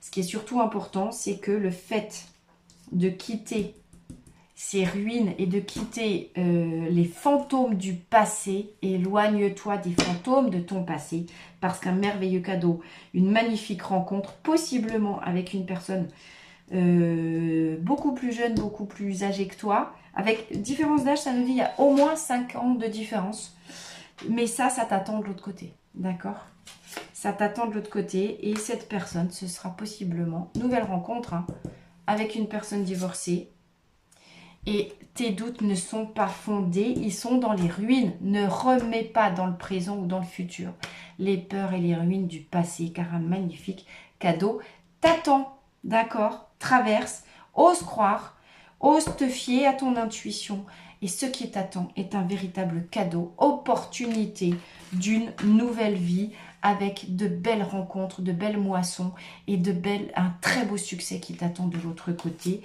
Ce qui est surtout important, c'est que le fait de quitter ces ruines et de quitter les fantômes du passé, éloigne-toi des fantômes de ton passé, parce qu'un merveilleux cadeau, une magnifique rencontre, possiblement avec une personne beaucoup plus jeune, beaucoup plus âgée que toi, avec différence d'âge, ça nous dit il y a au moins 5 ans de différence, mais ça t'attend de l'autre côté, d'accord? Ça t'attend de l'autre côté, et cette personne, ce sera possiblement, nouvelle rencontre, hein, avec une personne divorcée. Et tes doutes ne sont pas fondés, ils sont dans les ruines. Ne remets pas dans le présent ou dans le futur les peurs et les ruines du passé, car un magnifique cadeau t'attend, d'accord? Traverse, ose croire, ose te fier à ton intuition. Et ce qui t'attend est un véritable cadeau, opportunité d'une nouvelle vie avec de belles rencontres, de belles moissons et un très beau succès qui t'attend de l'autre côté.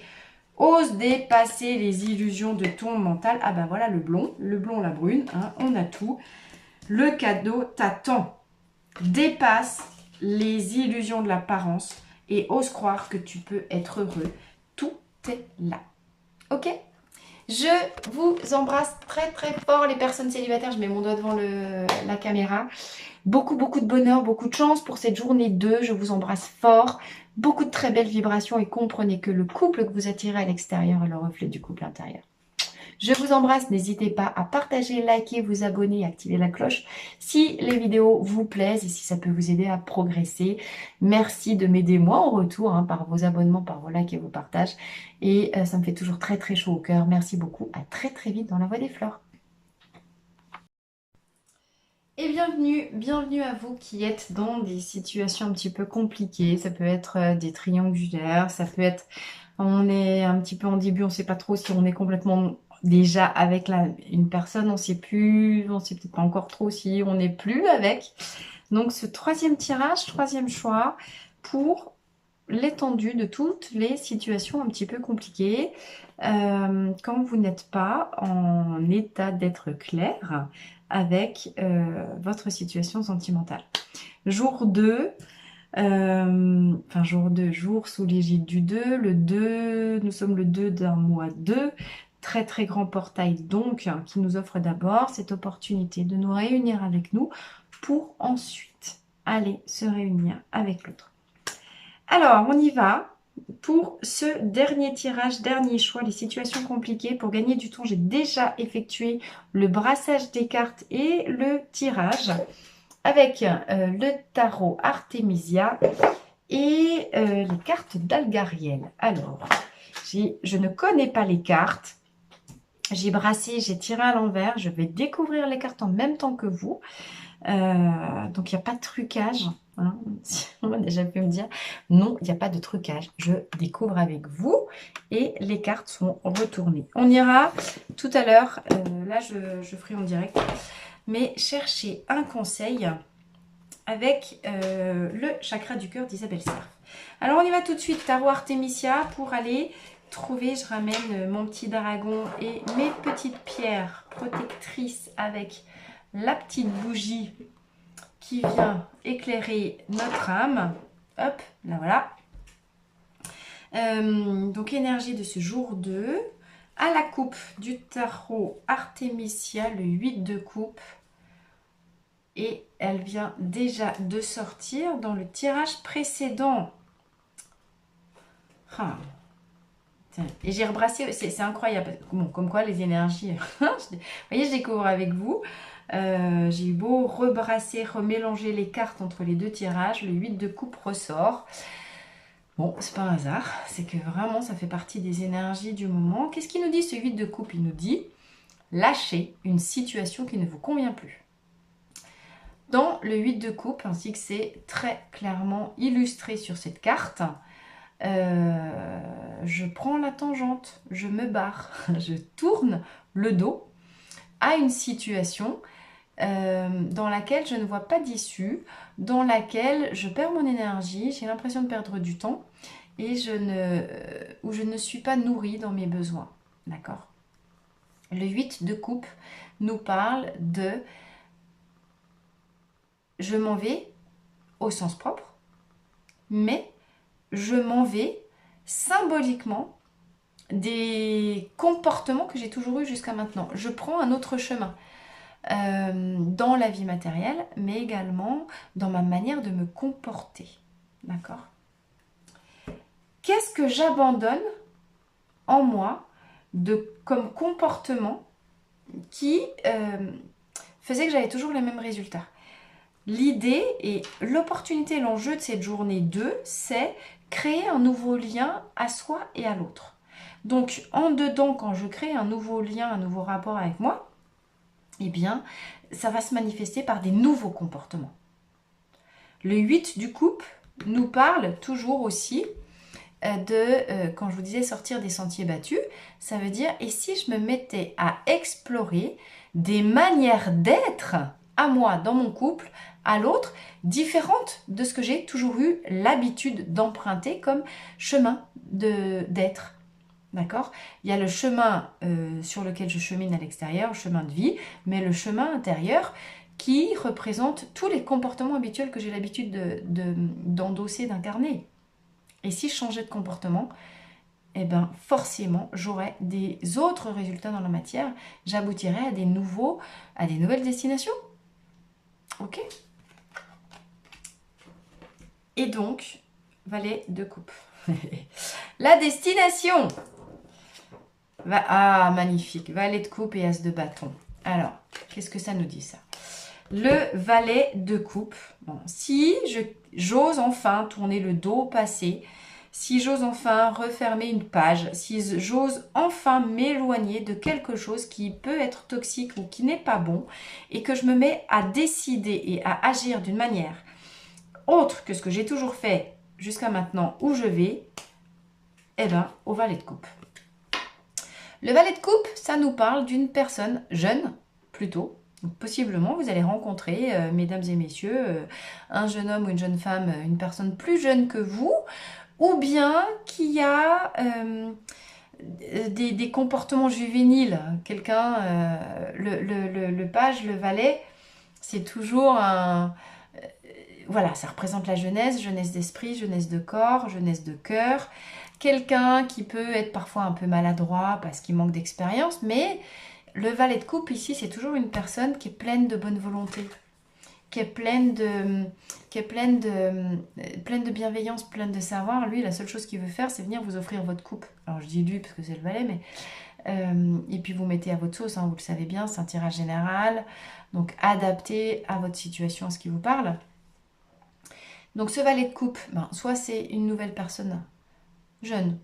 Ose dépasser les illusions de ton mental. Ah ben voilà le blond, la brune, hein, on a tout. Le cadeau t'attend. Dépasse les illusions de l'apparence et ose croire que tu peux être heureux. Tout est là. Ok? Je vous embrasse très très fort les personnes célibataires. Je mets mon doigt devant la caméra. Beaucoup de bonheur, beaucoup de chance pour cette journée 2. Je vous embrasse fort. Beaucoup de très belles vibrations et comprenez que le couple que vous attirez à l'extérieur est le reflet du couple intérieur. Je vous embrasse. N'hésitez pas à partager, liker, vous abonner et activer la cloche si les vidéos vous plaisent et si ça peut vous aider à progresser. Merci de m'aider moi en retour hein, par vos abonnements, par vos likes et vos partages. Et ça me fait toujours très très chaud au cœur. Merci beaucoup. À très très vite dans la Voie des Fleurs. Et bienvenue à vous qui êtes dans des situations un petit peu compliquées. Ça peut être des triangulaires, ça peut être, on est un petit peu en début, on ne sait pas trop si on est complètement déjà avec une personne, on sait plus, on sait peut-être pas encore trop si on n'est plus avec. Donc ce troisième tirage, troisième choix pour l'étendue de toutes les situations un petit peu compliquées. Quand vous n'êtes pas en état d'être clair avec votre situation sentimentale. Jour 2, jour sous l'égide du 2, le 2, nous sommes le 2 d'un mois 2, très très grand portail donc, qui nous offre d'abord cette opportunité de nous réunir avec nous pour ensuite aller se réunir avec l'autre. Alors, on y va. Pour ce dernier tirage, dernier choix, les situations compliquées. Pour gagner du temps, j'ai déjà effectué le brassage des cartes et le tirage avec le tarot Artemisia et les cartes d'Algariel. Alors, je ne connais pas les cartes. J'ai brassé, j'ai tiré à l'envers. Je vais découvrir les cartes en même temps que vous. Donc, il n'y a pas de trucage. hein. On a déjà pu me dire, non, il n'y a pas de trucage. Je découvre avec vous et les cartes sont retournées. On ira tout à l'heure, là je ferai en direct, mais chercher un conseil avec le chakra du cœur d'Isabelle Serre. Alors on y va tout de suite, tarot Artemisia, pour aller trouver, je ramène mon petit dragon et mes petites pierres protectrices avec la petite bougie qui vient éclairer notre âme. Hop, là voilà. Donc énergie de ce jour 2. À la coupe du tarot Artemisia, le 8 de coupe. Et elle vient déjà de sortir dans le tirage précédent. Ah. Et j'ai rebrassé, c'est incroyable. Bon, comme quoi les énergies, vous voyez, je découvre avec vous. J'ai eu beau rebrasser, remélanger les cartes entre les deux tirages. Le 8 de coupe ressort. Bon, c'est pas un hasard. C'est que vraiment, ça fait partie des énergies du moment. Qu'est-ce qu'il nous dit ce 8 de coupe? Il nous dit, lâchez une situation qui ne vous convient plus. Dans le 8 de coupe, ainsi que c'est très clairement illustré sur cette carte, je prends la tangente, je me barre, je tourne le dos à une situation dans laquelle je ne vois pas d'issue, dans laquelle je perds mon énergie, j'ai l'impression de perdre du temps et où je ne suis pas nourrie dans mes besoins. D'accord? Le 8 de coupe nous parle de je m'en vais au sens propre, mais je m'en vais symboliquement des comportements que j'ai toujours eu jusqu'à maintenant. Je prends un autre chemin dans la vie matérielle, mais également dans ma manière de me comporter. D'accord? Qu'est-ce que j'abandonne en moi comme comportement qui faisait que j'avais toujours les mêmes résultats? L'idée et l'opportunité, l'enjeu de cette journée 2, c'est créer un nouveau lien à soi et à l'autre. Donc, en dedans, quand je crée un nouveau lien, un nouveau rapport avec moi, eh bien, ça va se manifester par des nouveaux comportements. Le 8 du couple nous parle toujours aussi quand je vous disais sortir des sentiers battus, ça veut dire, et si je me mettais à explorer des manières d'être à moi, dans mon couple, à l'autre, différentes de ce que j'ai toujours eu l'habitude d'emprunter comme chemin d'être. D'accord? Il y a le chemin sur lequel je chemine à l'extérieur, le chemin de vie, mais le chemin intérieur qui représente tous les comportements habituels que j'ai l'habitude d'endosser, d'incarner. Et si je changeais de comportement, eh ben forcément, j'aurais des autres résultats dans la matière. J'aboutirais à des nouvelles destinations. Ok? Et donc, valet de coupe. La destination. Ah, magnifique. Valet de coupe et as de bâton. Alors, qu'est-ce que ça nous dit, ça? Le valet de coupe. Bon, si j'ose enfin tourner le dos au passé, si j'ose enfin refermer une page, si j'ose enfin m'éloigner de quelque chose qui peut être toxique ou qui n'est pas bon, et que je me mets à décider et à agir d'une manière autre que ce que j'ai toujours fait jusqu'à maintenant, où je vais, eh bien, au valet de coupe. Le valet de coupe, ça nous parle d'une personne jeune, plutôt. Donc, possiblement, vous allez rencontrer, mesdames et messieurs, un jeune homme ou une jeune femme, une personne plus jeune que vous, ou bien qui a des comportements juvéniles. Quelqu'un, le page, le valet, c'est toujours un... voilà, ça représente la jeunesse, jeunesse d'esprit, jeunesse de corps, jeunesse de cœur. Quelqu'un qui peut être parfois un peu maladroit parce qu'il manque d'expérience, mais le valet de coupe ici, c'est toujours une personne qui est pleine de bonne volonté, qui est pleine de bienveillance, pleine de savoir. Lui, la seule chose qu'il veut faire, c'est venir vous offrir votre coupe. Alors je dis lui parce que c'est le valet, mais et puis vous mettez à votre sauce, hein, vous le savez bien, c'est un tirage général, donc adapté à votre situation, à ce qui vous parle. Donc ce valet de coupe, soit c'est une nouvelle personne jeune,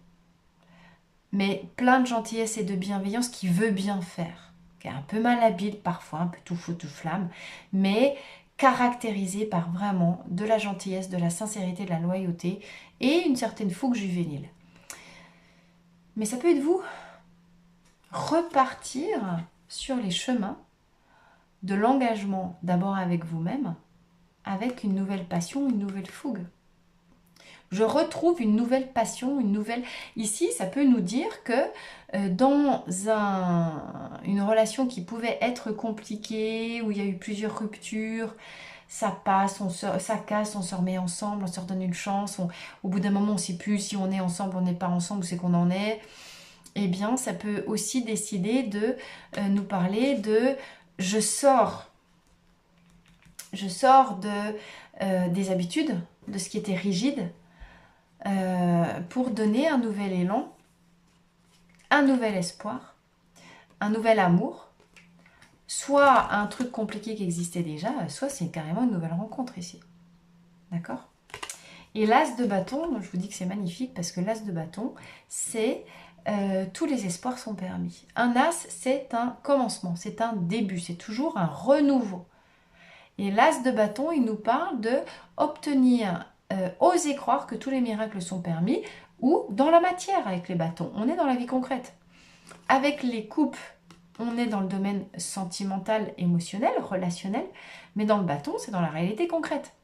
mais plein de gentillesse et de bienveillance qui veut bien faire, qui est un peu malhabile parfois, un peu tout feu tout flamme, mais caractérisé par vraiment de la gentillesse, de la sincérité, de la loyauté et une certaine fougue juvénile. Mais ça peut être vous. Repartir sur les chemins de l'engagement, d'abord avec vous-même, avec une nouvelle passion, une nouvelle fougue. Je retrouve une nouvelle passion, une nouvelle... Ici, ça peut nous dire que dans une relation qui pouvait être compliquée, où il y a eu plusieurs ruptures, ça passe, ça casse, on se remet ensemble, on se redonne une chance, au bout d'un moment, on ne sait plus si on est ensemble, on n'est pas ensemble, où c'est qu'on en est. Eh bien, ça peut aussi décider de nous parler de je sors des habitudes, de ce qui était rigide, pour donner un nouvel élan, un nouvel espoir, un nouvel amour, soit un truc compliqué qui existait déjà, soit c'est carrément une nouvelle rencontre ici. D'accord ? Et l'as de bâton, je vous dis que c'est magnifique parce que l'as de bâton, c'est tous les espoirs sont permis. Un as, c'est un commencement, c'est un début, c'est toujours un renouveau. Et l'as de bâton, il nous parle de obtenir, oser croire que tous les miracles sont permis, ou dans la matière avec les bâtons. On est dans la vie concrète. Avec les coupes, on est dans le domaine sentimental, émotionnel, relationnel, mais dans le bâton, c'est dans la réalité concrète.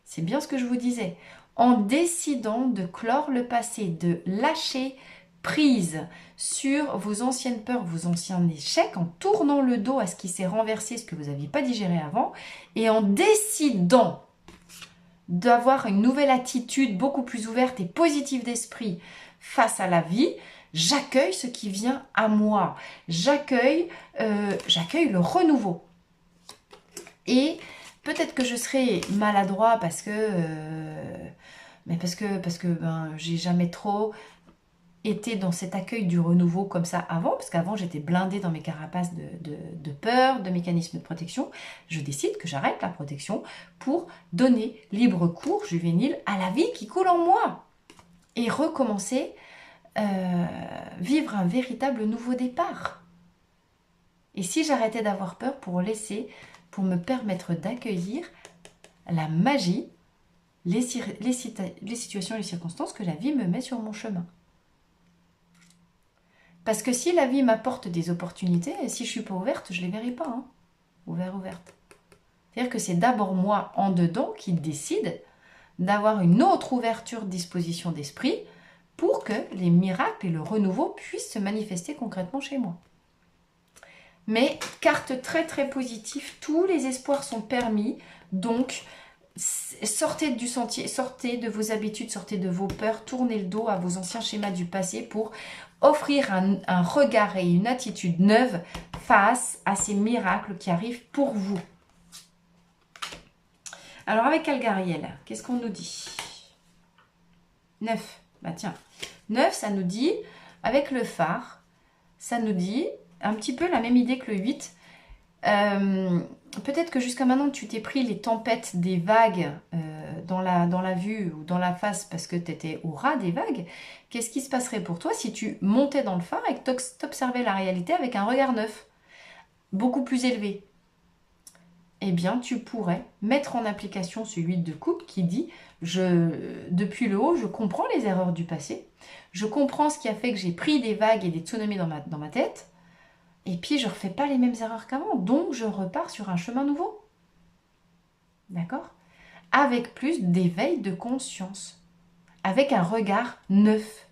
C'est bien ce que je vous disais. En décidant de clore le passé, de lâcher prise sur vos anciennes peurs, vos anciens échecs, en tournant le dos à ce qui s'est renversé, ce que vous n'aviez pas digéré avant, et en décidant d'avoir une nouvelle attitude beaucoup plus ouverte et positive d'esprit face à la vie, j'accueille ce qui vient à moi. J'accueille le renouveau. Et peut-être que je serai maladroit parce que j'ai jamais trop été dans cet accueil du renouveau comme ça avant, parce qu'avant j'étais blindée dans mes carapaces de peur, de mécanismes de protection. Je décide que j'arrête la protection pour donner libre cours juvénile à la vie qui coule en moi et recommencer, vivre un véritable nouveau départ. Et si j'arrêtais d'avoir peur pour me permettre d'accueillir la magie, les situations et les circonstances que la vie me met sur mon chemin. Parce que si la vie m'apporte des opportunités, et si je ne suis pas ouverte, je ne les verrai pas. Hein. Ouverte. C'est-à-dire que c'est d'abord moi, en dedans, qui décide d'avoir une autre ouverture de disposition d'esprit pour que les miracles et le renouveau puissent se manifester concrètement chez moi. Mais carte très très positive, tous les espoirs sont permis, donc sortez du sentier, sortez de vos habitudes, sortez de vos peurs, tournez le dos à vos anciens schémas du passé pour offrir un regard et une attitude neuve face à ces miracles qui arrivent pour vous. Alors avec Calgariel, qu'est-ce qu'on nous dit ? 9, bah tiens, 9 ça nous dit, avec le phare, ça nous dit un petit peu la même idée que le 8. Peut-être que jusqu'à maintenant tu t'es pris les tempêtes des vagues dans la vue ou dans la face parce que tu étais au ras des vagues. Qu'est-ce qui se passerait pour toi si tu montais dans le phare et que tu observais la réalité avec un regard neuf, beaucoup plus élevé? Eh bien tu pourrais mettre en application ce 8 de coupe qui dit depuis le haut je comprends les erreurs du passé, je comprends ce qui a fait que j'ai pris des vagues et des tsunamis dans ma tête. Et puis, je ne refais pas les mêmes erreurs qu'avant. Donc, je repars sur un chemin nouveau. D'accord ? Avec plus d'éveil de conscience. Avec un regard neuf.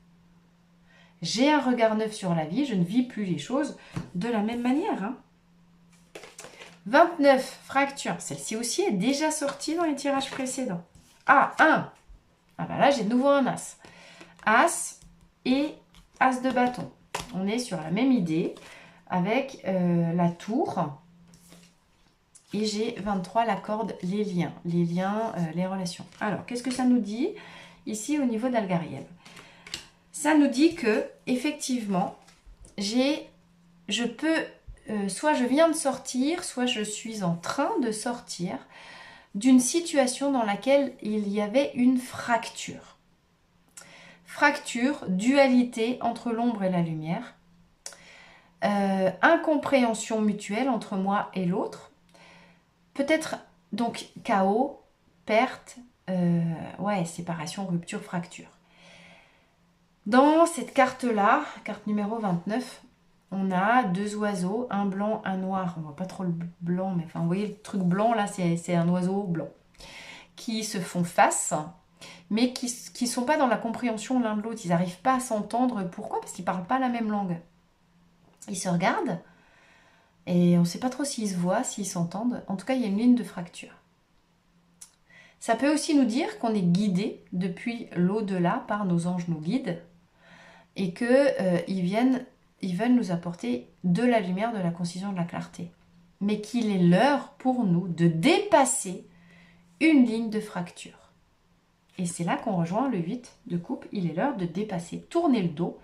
J'ai un regard neuf sur la vie. Je ne vis plus les choses de la même manière. Hein. 29, fracture. Celle-ci aussi est déjà sortie dans les tirages précédents. Ah, 1. Ah ben là, j'ai de nouveau un as. As et as de bâton. On est sur la même idée. Avec la tour et j'ai 23 la corde, les liens, les relations. Alors, qu'est-ce que ça nous dit ici au niveau d'Algariel? Ça nous dit que effectivement, soit je viens de sortir, soit je suis en train de sortir d'une situation dans laquelle il y avait une fracture. Fracture, dualité entre l'ombre et la lumière. Incompréhension mutuelle entre moi et l'autre, peut-être donc chaos, perte, ouais, séparation, rupture, fracture. Dans cette carte-là, carte numéro 29, on a deux oiseaux, un blanc, un noir. On voit pas trop le blanc, mais enfin, vous voyez le truc blanc là, c'est un oiseau blanc. Qui se font face, mais qui ne sont pas dans la compréhension l'un de l'autre. Ils n'arrivent pas à s'entendre. Pourquoi? Parce qu'ils ne parlent pas la même langue. Ils se regardent et on ne sait pas trop s'ils se voient, s'ils s'entendent. En tout cas, il y a une ligne de fracture. Ça peut aussi nous dire qu'on est guidé depuis l'au-delà par nos anges, nos guides, et ils veulent nous apporter de la lumière, de la concision, de la clarté. Mais qu'il est l'heure pour nous de dépasser une ligne de fracture. Et c'est là qu'on rejoint le 8 de coupe. Il est l'heure de dépasser, tourner le dos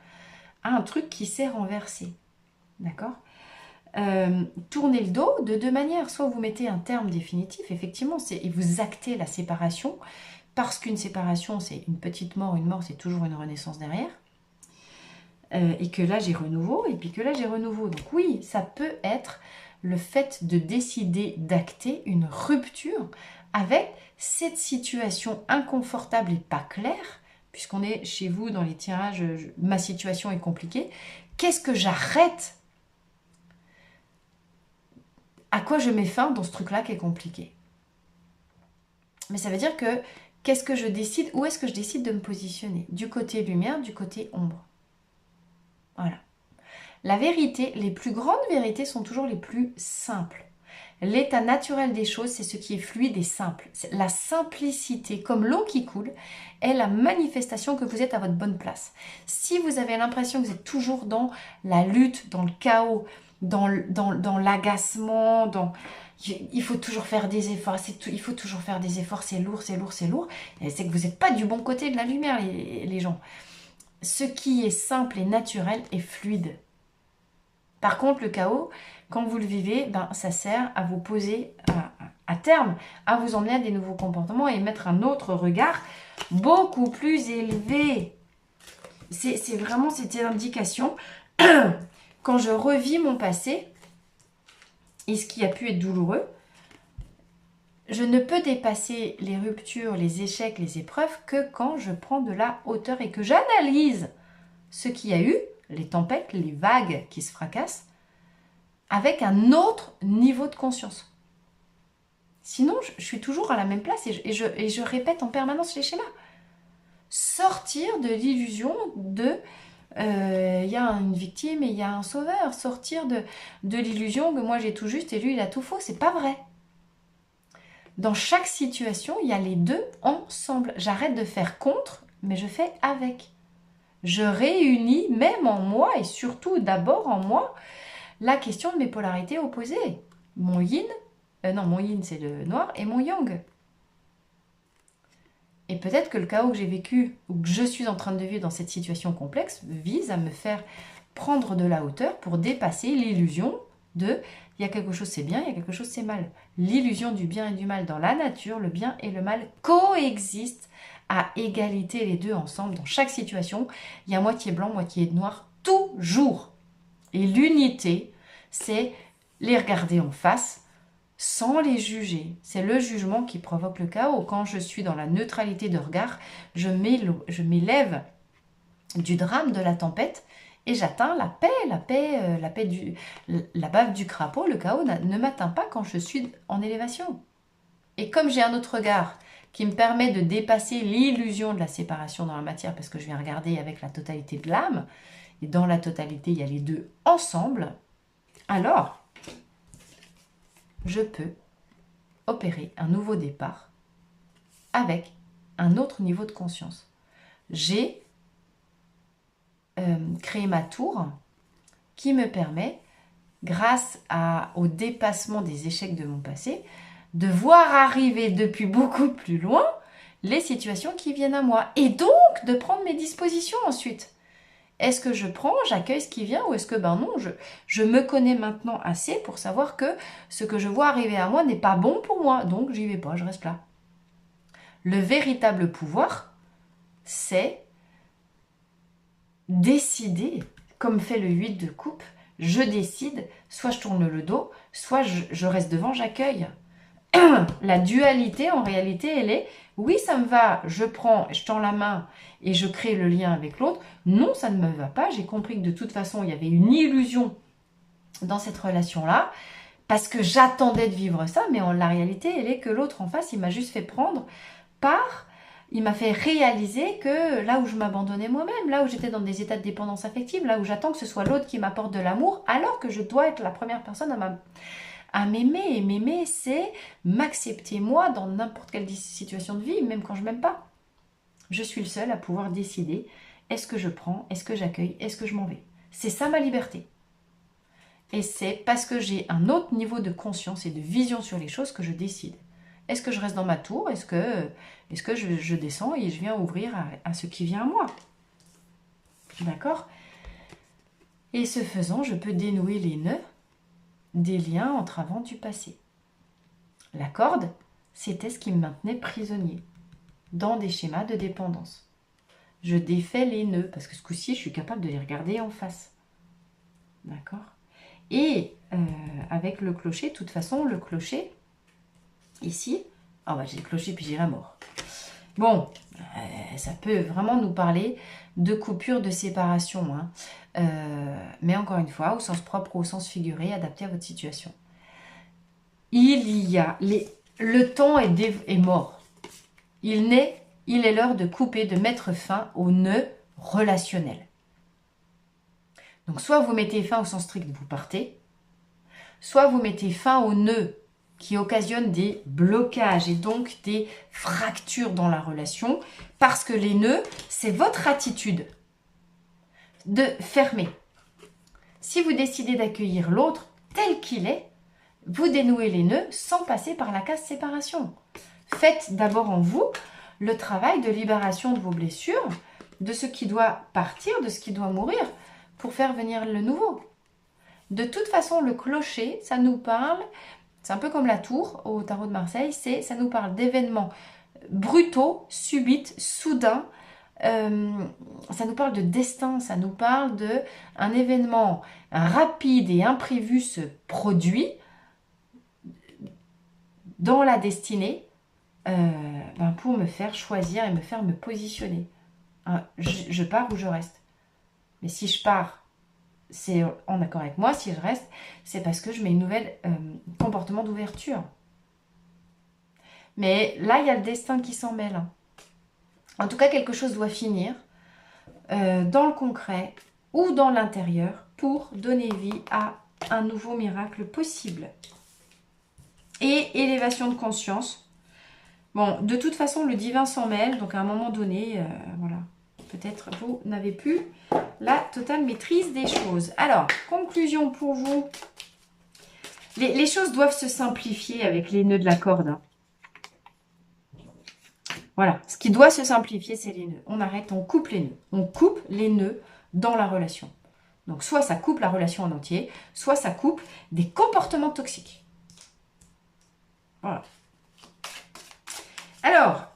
à un truc qui s'est renversé. D'accord? Tourner le dos de deux manières. Soit vous mettez un terme définitif, effectivement, et vous actez la séparation, parce qu'une séparation, c'est une petite mort, une mort, c'est toujours une renaissance derrière. Et que là, j'ai renouveau, et puis que là, j'ai renouveau. Donc oui, ça peut être le fait de décider d'acter une rupture avec cette situation inconfortable et pas claire, puisqu'on est chez vous dans les tirages, ma situation est compliquée. Qu'est-ce que j'arrête? À quoi je mets fin dans ce truc-là qui est compliqué? Mais ça veut dire que qu'est-ce que je décide? Où est-ce que je décide de me positionner? Du côté lumière, du côté ombre. Voilà. La vérité, les plus grandes vérités sont toujours les plus simples. L'état naturel des choses, c'est ce qui est fluide et simple. La simplicité, comme l'eau qui coule, est la manifestation que vous êtes à votre bonne place. Si vous avez l'impression que vous êtes toujours dans la lutte, dans le chaos, dans l'agacement, il faut toujours faire des efforts, il faut toujours faire des efforts, c'est lourd, c'est lourd, c'est lourd, c'est que vous n'êtes pas du bon côté de la lumière, les gens. Ce qui est simple et naturel est fluide. Par contre, le chaos, quand vous le vivez, ça sert à vous poser à terme, à vous emmener à des nouveaux comportements et mettre un autre regard beaucoup plus élevé. C'est vraiment cette indication. Quand je revis mon passé et ce qui a pu être douloureux, je ne peux dépasser les ruptures, les échecs, les épreuves que quand je prends de la hauteur et que j'analyse ce qu'il y a eu, les tempêtes, les vagues qui se fracassent, avec un autre niveau de conscience. Sinon, je suis toujours à la même place et je répète en permanence les schémas. Sortir de l'illusion de il y a une victime et il y a un sauveur. Sortir de l'illusion que moi j'ai tout juste et lui il a tout faux. C'est pas vrai. Dans chaque situation, il y a les deux ensemble. J'arrête de faire contre, mais je fais avec. Je réunis même en moi et surtout d'abord en moi la question de mes polarités opposées. Mon yin, mon yin c'est le noir, et mon yang. Et peut-être que le chaos que j'ai vécu, ou que je suis en train de vivre dans cette situation complexe, vise à me faire prendre de la hauteur pour dépasser l'illusion de il y a quelque chose c'est bien, il y a quelque chose c'est mal. L'illusion du bien et du mal dans la nature, le bien et le mal coexistent à égalité les deux ensemble. Dans chaque situation, il y a moitié blanc, moitié noir, toujours. Et l'unité, c'est les regarder en face sans les juger. C'est le jugement qui provoque le chaos. Quand je suis dans la neutralité de regard, je m'élève du drame de la tempête et j'atteins la paix, la bave du crapaud. Le chaos ne m'atteint pas quand je suis en élévation. Et comme j'ai un autre regard qui me permet de dépasser l'illusion de la séparation dans la matière, parce que je viens regarder avec la totalité de l'âme, et dans la totalité, il y a les deux ensemble, alors je peux opérer un nouveau départ avec un autre niveau de conscience. J'ai créé ma tour qui me permet, grâce au dépassement des échecs de mon passé, de voir arriver depuis beaucoup plus loin les situations qui viennent à moi et donc de prendre mes dispositions ensuite. Est-ce que je prends, j'accueille ce qui vient ou est-ce que non, je me connais maintenant assez pour savoir que ce que je vois arriver à moi n'est pas bon pour moi, donc j'y vais pas, je reste là. Le véritable pouvoir, c'est décider, comme fait le 8 de coupe, je décide, soit je tourne le dos, soit je reste devant, j'accueille. la dualité, en réalité, elle est, oui, ça me va, je prends, je tends la main et je crée le lien avec l'autre. Non, ça ne me va pas. J'ai compris que de toute façon, il y avait une illusion dans cette relation-là, parce que j'attendais de vivre ça, mais en la réalité, elle est que l'autre en face, il m'a juste fait prendre part, il m'a fait réaliser que là où je m'abandonnais moi-même, là où j'étais dans des états de dépendance affective, là où j'attends que ce soit l'autre qui m'apporte de l'amour, alors que je dois être la première personne à m'aimer. Et m'aimer, c'est m'accepter moi dans n'importe quelle situation de vie, même quand je m'aime pas. Je suis le seul à pouvoir décider, est-ce que je prends, est-ce que j'accueille, est-ce que je m'en vais. C'est ça ma liberté. Et c'est parce que j'ai un autre niveau de conscience et de vision sur les choses que je décide. Est-ce que je reste dans ma tour? Est-ce que je descends et je viens ouvrir à ce qui vient à moi? D'accord? Et ce faisant, je peux dénouer les nœuds des liens entravants du passé. La corde, c'était ce qui me maintenait prisonnier dans des schémas de dépendance. Je défais les nœuds parce que ce coup-ci, je suis capable de les regarder en face. D'accord? Et avec le clocher, de toute façon, le clocher, ici, j'ai le clocher puis j'ai la mort. Bon, ça peut vraiment nous parler de coupure, de séparation. Hein. Mais encore une fois, au sens propre ou au sens figuré, adapté à votre situation. Le temps est mort. Il est l'heure de couper, de mettre fin au nœud relationnel. Donc soit vous mettez fin au sens strict, vous partez, soit vous mettez fin au nœud qui occasionne des blocages et donc des fractures dans la relation, parce que les nœuds, c'est votre attitude de fermer. Si vous décidez d'accueillir l'autre tel qu'il est, vous dénouez les nœuds sans passer par la case séparation. Faites d'abord en vous le travail de libération de vos blessures, de ce qui doit partir, de ce qui doit mourir, pour faire venir le nouveau. De toute façon, le clocher, ça nous parle, c'est un peu comme la tour au tarot de Marseille, ça nous parle d'événements brutaux, subites, soudains. Ça nous parle de destin, ça nous parle d'un événement rapide et imprévu se produit dans la destinée pour me faire choisir et me faire me positionner. Je pars ou je reste. Mais si je pars, c'est en accord avec moi. Si je reste, c'est parce que je mets une nouvelle comportement d'ouverture. Mais là, il y a le destin qui s'en mêle. En tout cas, quelque chose doit finir dans le concret ou dans l'intérieur pour donner vie à un nouveau miracle possible. Et élévation de conscience. Bon, de toute façon, le divin s'en mêle. Donc, à un moment donné, voilà, peut-être vous n'avez plus la totale maîtrise des choses. Alors, conclusion pour vous. Les choses doivent se simplifier avec les nœuds de la corde. Hein. Voilà, ce qui doit se simplifier, c'est les nœuds. On arrête, on coupe les nœuds. On coupe les nœuds dans la relation. Donc, soit ça coupe la relation en entier, soit ça coupe des comportements toxiques. Voilà. Alors,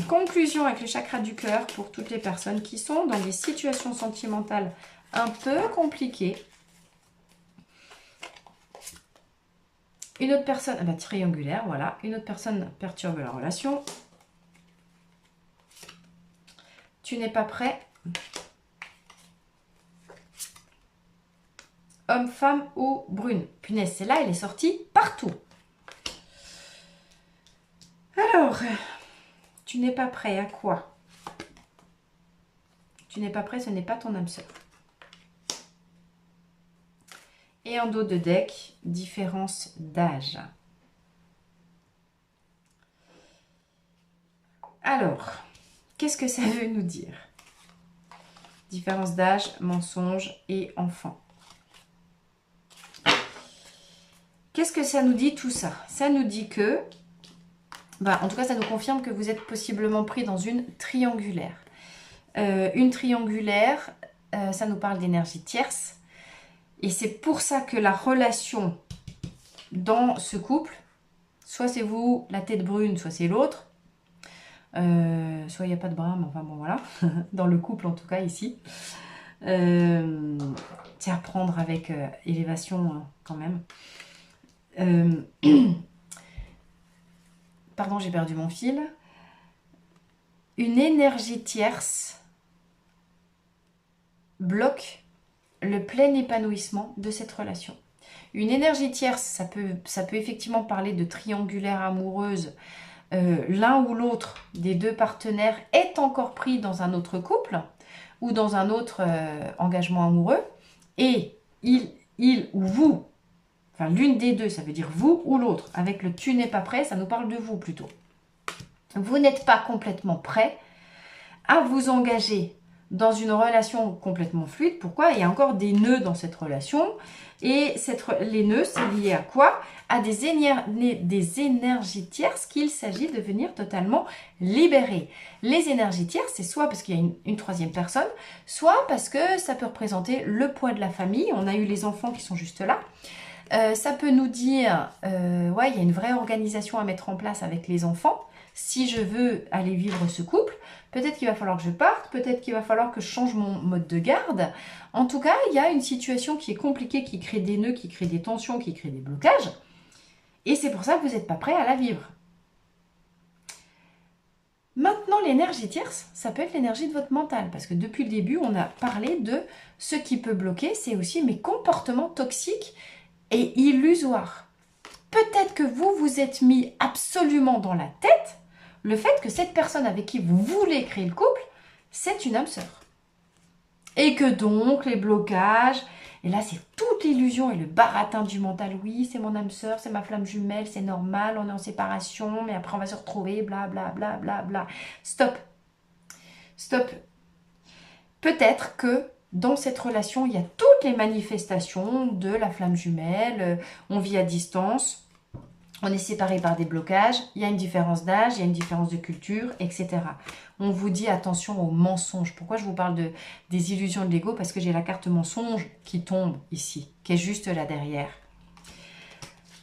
conclusion avec le chakra du cœur pour toutes les personnes qui sont dans des situations sentimentales un peu compliquées. Une autre personne, triangulaire, voilà. Une autre personne perturbe la relation. Tu n'es pas prêt. Homme, femme ou brune. Punaise, celle-là, elle est sortie partout. Alors, tu n'es pas prêt à quoi? Tu n'es pas prêt, ce n'est pas ton âme sœur. Et en dos de deck, différence d'âge. Alors, qu'est-ce que ça veut nous dire? Différence d'âge, mensonge et enfant. Qu'est-ce que ça nous dit tout ça? Ça nous dit que, en tout cas, ça nous confirme que vous êtes possiblement pris dans une triangulaire. Une triangulaire, ça nous parle d'énergie tierce. Et c'est pour ça que la relation dans ce couple, soit c'est vous, la tête brune, soit c'est l'autre. Soit il n'y a pas de bras, mais enfin bon voilà. Dans le couple en tout cas ici. C'est à prendre avec élévation quand même. pardon, j'ai perdu mon fil. Une énergie tierce bloque le plein épanouissement de cette relation. Une énergie tierce, ça peut effectivement parler de triangulaire amoureuse. L'un ou l'autre des deux partenaires est encore pris dans un autre couple ou dans un autre engagement amoureux et il ou vous, enfin l'une des deux, ça veut dire vous ou l'autre. Avec le tu n'es pas prêt, ça nous parle de vous plutôt. Vous n'êtes pas complètement prêt à vous engager dans une relation complètement fluide. Pourquoi? Il y a encore des nœuds dans cette relation. Et les nœuds, c'est lié à quoi? À des énergies tierces qu'il s'agit de venir totalement libérer. Les énergies tierces, c'est soit parce qu'il y a une troisième personne, soit parce que ça peut représenter le poids de la famille. On a eu les enfants qui sont juste là. Ça peut nous dire, ouais, il y a une vraie organisation à mettre en place avec les enfants. Si je veux aller vivre ce couple, peut-être qu'il va falloir que je parte, peut-être qu'il va falloir que je change mon mode de garde. En tout cas, il y a une situation qui est compliquée, qui crée des nœuds, qui crée des tensions, qui crée des blocages. Et c'est pour ça que vous n'êtes pas prêt à la vivre. Maintenant, l'énergie tierce, ça peut être l'énergie de votre mental. Parce que depuis le début, on a parlé de ce qui peut bloquer, c'est aussi mes comportements toxiques et illusoires. Peut-être que vous vous êtes mis absolument dans la tête le fait que cette personne avec qui vous voulez créer le couple, c'est une âme sœur. Et que donc, les blocages, et là c'est toute l'illusion et le baratin du mental, oui, c'est mon âme sœur, c'est ma flamme jumelle, c'est normal, on est en séparation, mais après on va se retrouver, bla bla bla bla bla. Stop. Stop. Peut-être que dans cette relation, il y a toutes les manifestations de la flamme jumelle, on vit à distance, on est séparés par des blocages, il y a une différence d'âge, il y a une différence de culture, etc. On vous dit attention aux mensonges. Pourquoi je vous parle des illusions de l'ego? Parce que j'ai la carte mensonge qui tombe ici, qui est juste là derrière.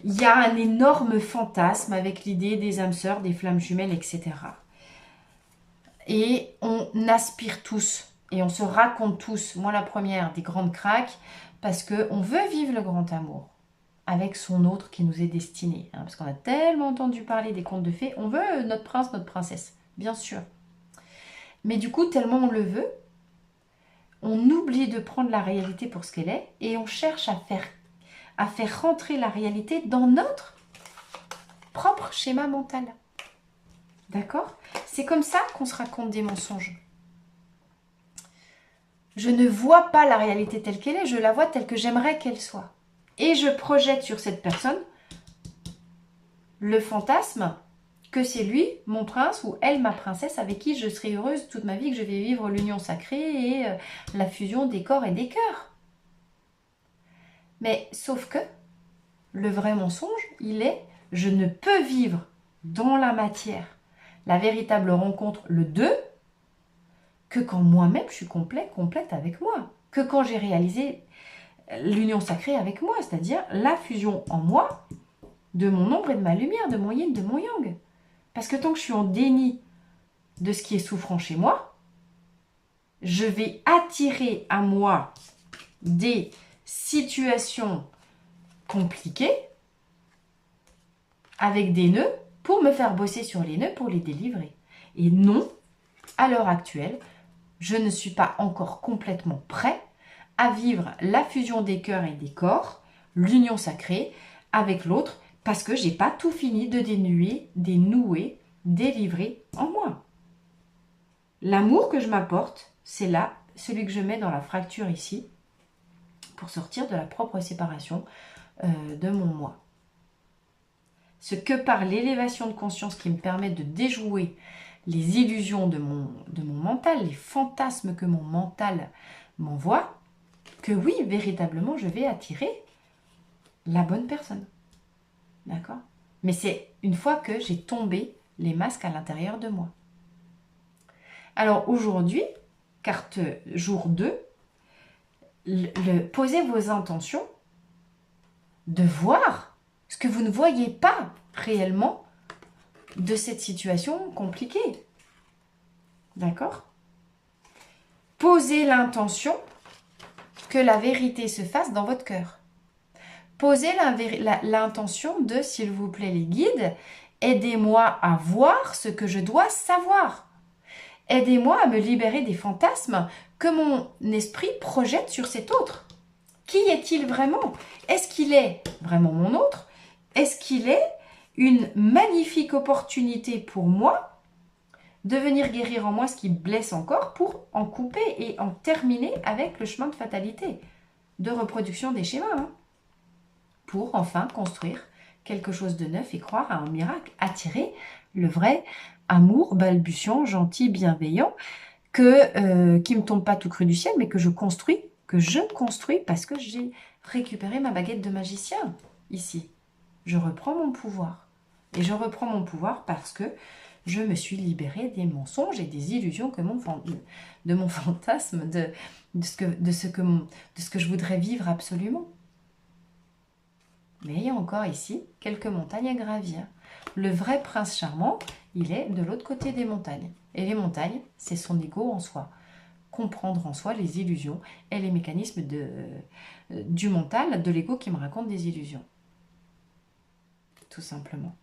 Il y a un énorme fantasme avec l'idée des âmes sœurs, des flammes jumelles, etc. Et on aspire tous, et on se raconte tous, moi la première, des grandes craques, parce qu'on veut vivre le grand amour avec son autre qui nous est destiné. Hein, parce qu'on a tellement entendu parler des contes de fées, on veut notre prince, notre princesse, bien sûr. Mais du coup, tellement on le veut, on oublie de prendre la réalité pour ce qu'elle est et on cherche à faire rentrer la réalité dans notre propre schéma mental. D'accord? C'est comme ça qu'on se raconte des mensonges. Je ne vois pas la réalité telle qu'elle est, je la vois telle que j'aimerais qu'elle soit. Et je projette sur cette personne le fantasme que c'est lui, mon prince, ou elle, ma princesse, avec qui je serai heureuse toute ma vie, que je vais vivre l'union sacrée et la fusion des corps et des cœurs. Mais sauf que le vrai mensonge, il est « je ne peux vivre dans la matière la véritable rencontre, le deux, que quand moi-même je suis complète avec moi, que quand j'ai réalisé l'union sacrée avec moi, c'est-à-dire la fusion en moi de mon ombre et de ma lumière, de mon yin, de mon yang. Parce que tant que je suis en déni de ce qui est souffrant chez moi, je vais attirer à moi des situations compliquées avec des nœuds pour me faire bosser sur les nœuds pour les délivrer. Et non, à l'heure actuelle, je ne suis pas encore complètement prêt à vivre la fusion des cœurs et des corps, l'union sacrée avec l'autre, parce que j'ai pas tout fini de dénouer, délivrer en moi. L'amour que je m'apporte, c'est là, celui que je mets dans la fracture ici, pour sortir de la propre séparation de mon moi. Ce que par l'élévation de conscience qui me permet de déjouer les illusions de mon mental, les fantasmes que mon mental m'envoie, que oui, véritablement, je vais attirer la bonne personne. D'accord? Mais c'est une fois que j'ai tombé les masques à l'intérieur de moi. Alors aujourd'hui, carte jour 2, posez vos intentions de voir ce que vous ne voyez pas réellement de cette situation compliquée. D'accord? Posez l'intention que la vérité se fasse dans votre cœur. Posez l'intention de, s'il vous plaît, les guides, Aidez-moi à voir ce que je dois savoir. Aidez-moi à me libérer des fantasmes que mon esprit projette sur cet autre. Qui est-il vraiment? Est-ce qu'il est vraiment mon autre? Est-ce qu'il est une magnifique opportunité pour moi de venir guérir en moi ce qui blesse encore pour en couper et en terminer avec le chemin de fatalité, de reproduction des schémas, hein, pour enfin construire quelque chose de neuf et croire à un miracle, attirer le vrai amour balbutiant, gentil, bienveillant, qui ne me tombe pas tout cru du ciel, mais que je construis parce que j'ai récupéré ma baguette de magicien ici. Je reprends mon pouvoir. Et je reprends mon pouvoir parce que je me suis libérée des mensonges et des illusions que de mon fantasme, de ce que je voudrais vivre absolument. Mais il y a encore ici quelques montagnes à gravir. Le vrai prince charmant, il est de l'autre côté des montagnes. Et les montagnes, c'est son ego en soi. Comprendre en soi les illusions et les mécanismes du mental, de l'ego qui me raconte des illusions. Tout simplement.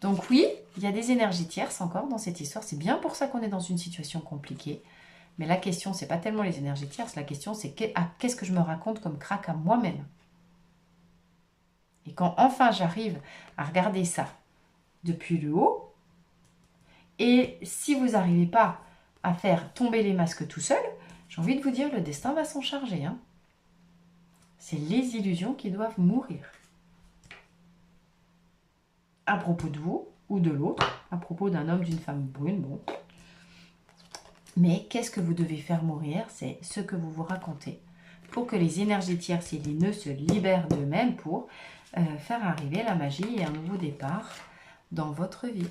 Donc oui, il y a des énergies tierces encore dans cette histoire. C'est bien pour ça qu'on est dans une situation compliquée. Mais la question, c'est pas tellement les énergies tierces. La question, c'est qu'est-ce que je me raconte comme crack à moi-même. Et quand enfin j'arrive à regarder ça depuis le haut, et si vous n'arrivez pas à faire tomber les masques tout seul, j'ai envie de vous dire, le destin va s'en charger. Hein. C'est les illusions qui doivent mourir. À propos de vous ou de l'autre, à propos d'un homme, d'une femme brune, bon. Mais qu'est-ce que vous devez faire mourir? C'est ce que vous vous racontez pour que les énergies tierces et les nœuds se libèrent d'eux-mêmes pour faire arriver la magie et un nouveau départ dans votre vie.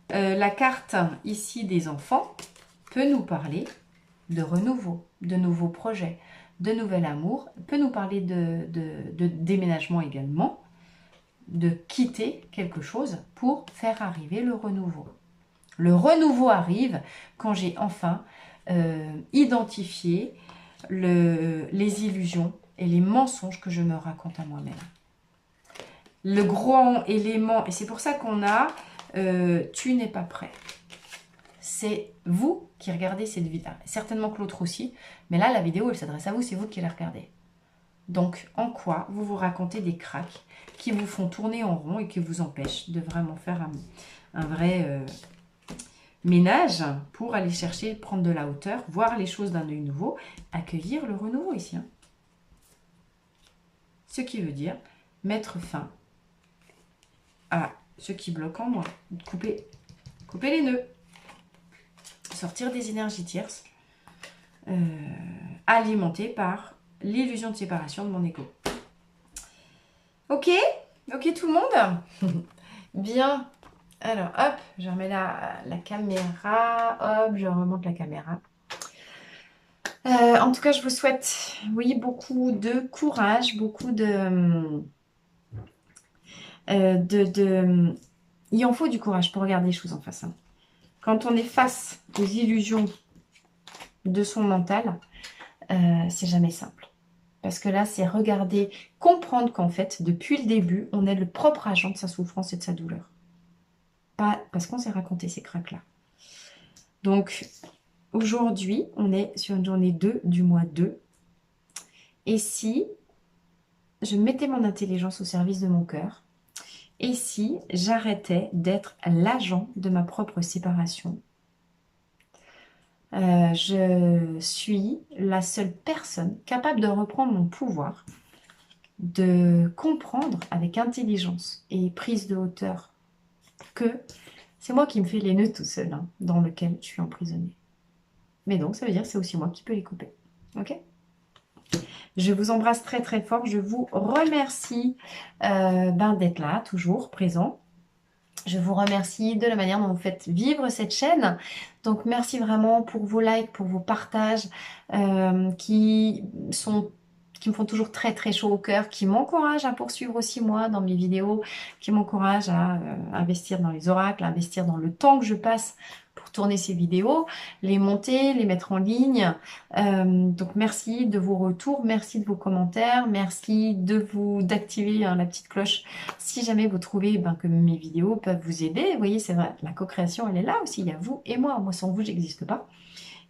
La carte ici des enfants peut nous parler de renouveau, de nouveaux projets, de nouvel amour, peut nous parler de déménagement également, de quitter quelque chose pour faire arriver le renouveau. Le renouveau arrive quand j'ai enfin identifié les illusions et les mensonges que je me raconte à moi-même. Le grand élément, et c'est pour ça qu'on a tu n'es pas prêt. C'est vous qui regardez cette vidéo. Certainement que l'autre aussi, mais là la vidéo elle s'adresse à vous, c'est vous qui la regardez. Donc en quoi vous vous racontez des cracks qui vous font tourner en rond et qui vous empêchent de vraiment faire un vrai ménage pour aller chercher, prendre de la hauteur, voir les choses d'un œil nouveau, accueillir le renouveau ici. Hein. Ce qui veut dire mettre fin à ce qui bloque en moi. Couper les nœuds. Sortir des énergies tierces alimentées par l'illusion de séparation de mon ego. Ok tout le monde. Bien. Alors, hop, je remets la caméra. Hop, je remonte la caméra. En tout cas, je vous souhaite, oui, beaucoup de courage, beaucoup il en faut du courage pour regarder les choses en face. Hein. Quand on est face aux illusions de son mental, c'est jamais simple. Parce que là, c'est regarder, comprendre qu'en fait, depuis le début, on est le propre agent de sa souffrance et de sa douleur. Pas parce qu'on s'est raconté ces cracks-là. Donc, aujourd'hui, on est sur une journée 2 du mois 2. Et si je mettais mon intelligence au service de mon cœur, et si j'arrêtais d'être l'agent de ma propre séparation, je suis la seule personne capable de reprendre mon pouvoir, de comprendre avec intelligence et prise de hauteur que c'est moi qui me fais les nœuds tout seul, hein, dans lequel je suis emprisonnée. Mais donc, ça veut dire que c'est aussi moi qui peux les couper. Ok ? Je vous embrasse très très fort. Je vous remercie d'être là, toujours présent. Je vous remercie de la manière dont vous faites vivre cette chaîne. Donc, merci vraiment pour vos likes, pour vos partages qui me font toujours très très chaud au cœur, qui m'encouragent à poursuivre aussi moi dans mes vidéos, qui m'encouragent à investir dans les oracles, à investir dans le temps que je passe pour pour tourner ces vidéos, les monter, les mettre en ligne. Donc merci de vos retours, merci de vos commentaires, merci d'activer la petite cloche si jamais vous trouvez que mes vidéos peuvent vous aider. Vous voyez, c'est vrai, la co-création, elle est là aussi, il y a vous et moi. Moi, sans vous, j'existe pas.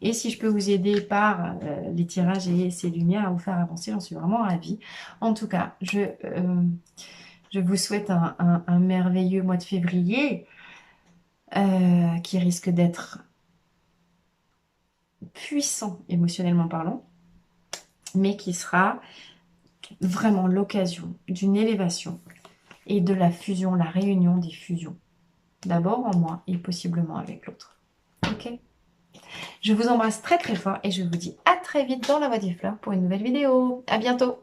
Et si je peux vous aider par les tirages et ces lumières à vous faire avancer, j'en suis vraiment ravie. En tout cas, je vous souhaite un merveilleux mois de février qui risque d'être puissant émotionnellement parlant, mais qui sera vraiment l'occasion d'une élévation et de la fusion, la réunion des fusions. D'abord en moi et possiblement avec l'autre. Ok ? Je vous embrasse très très fort et je vous dis à très vite dans la Voie des Fleurs pour une nouvelle vidéo. À bientôt!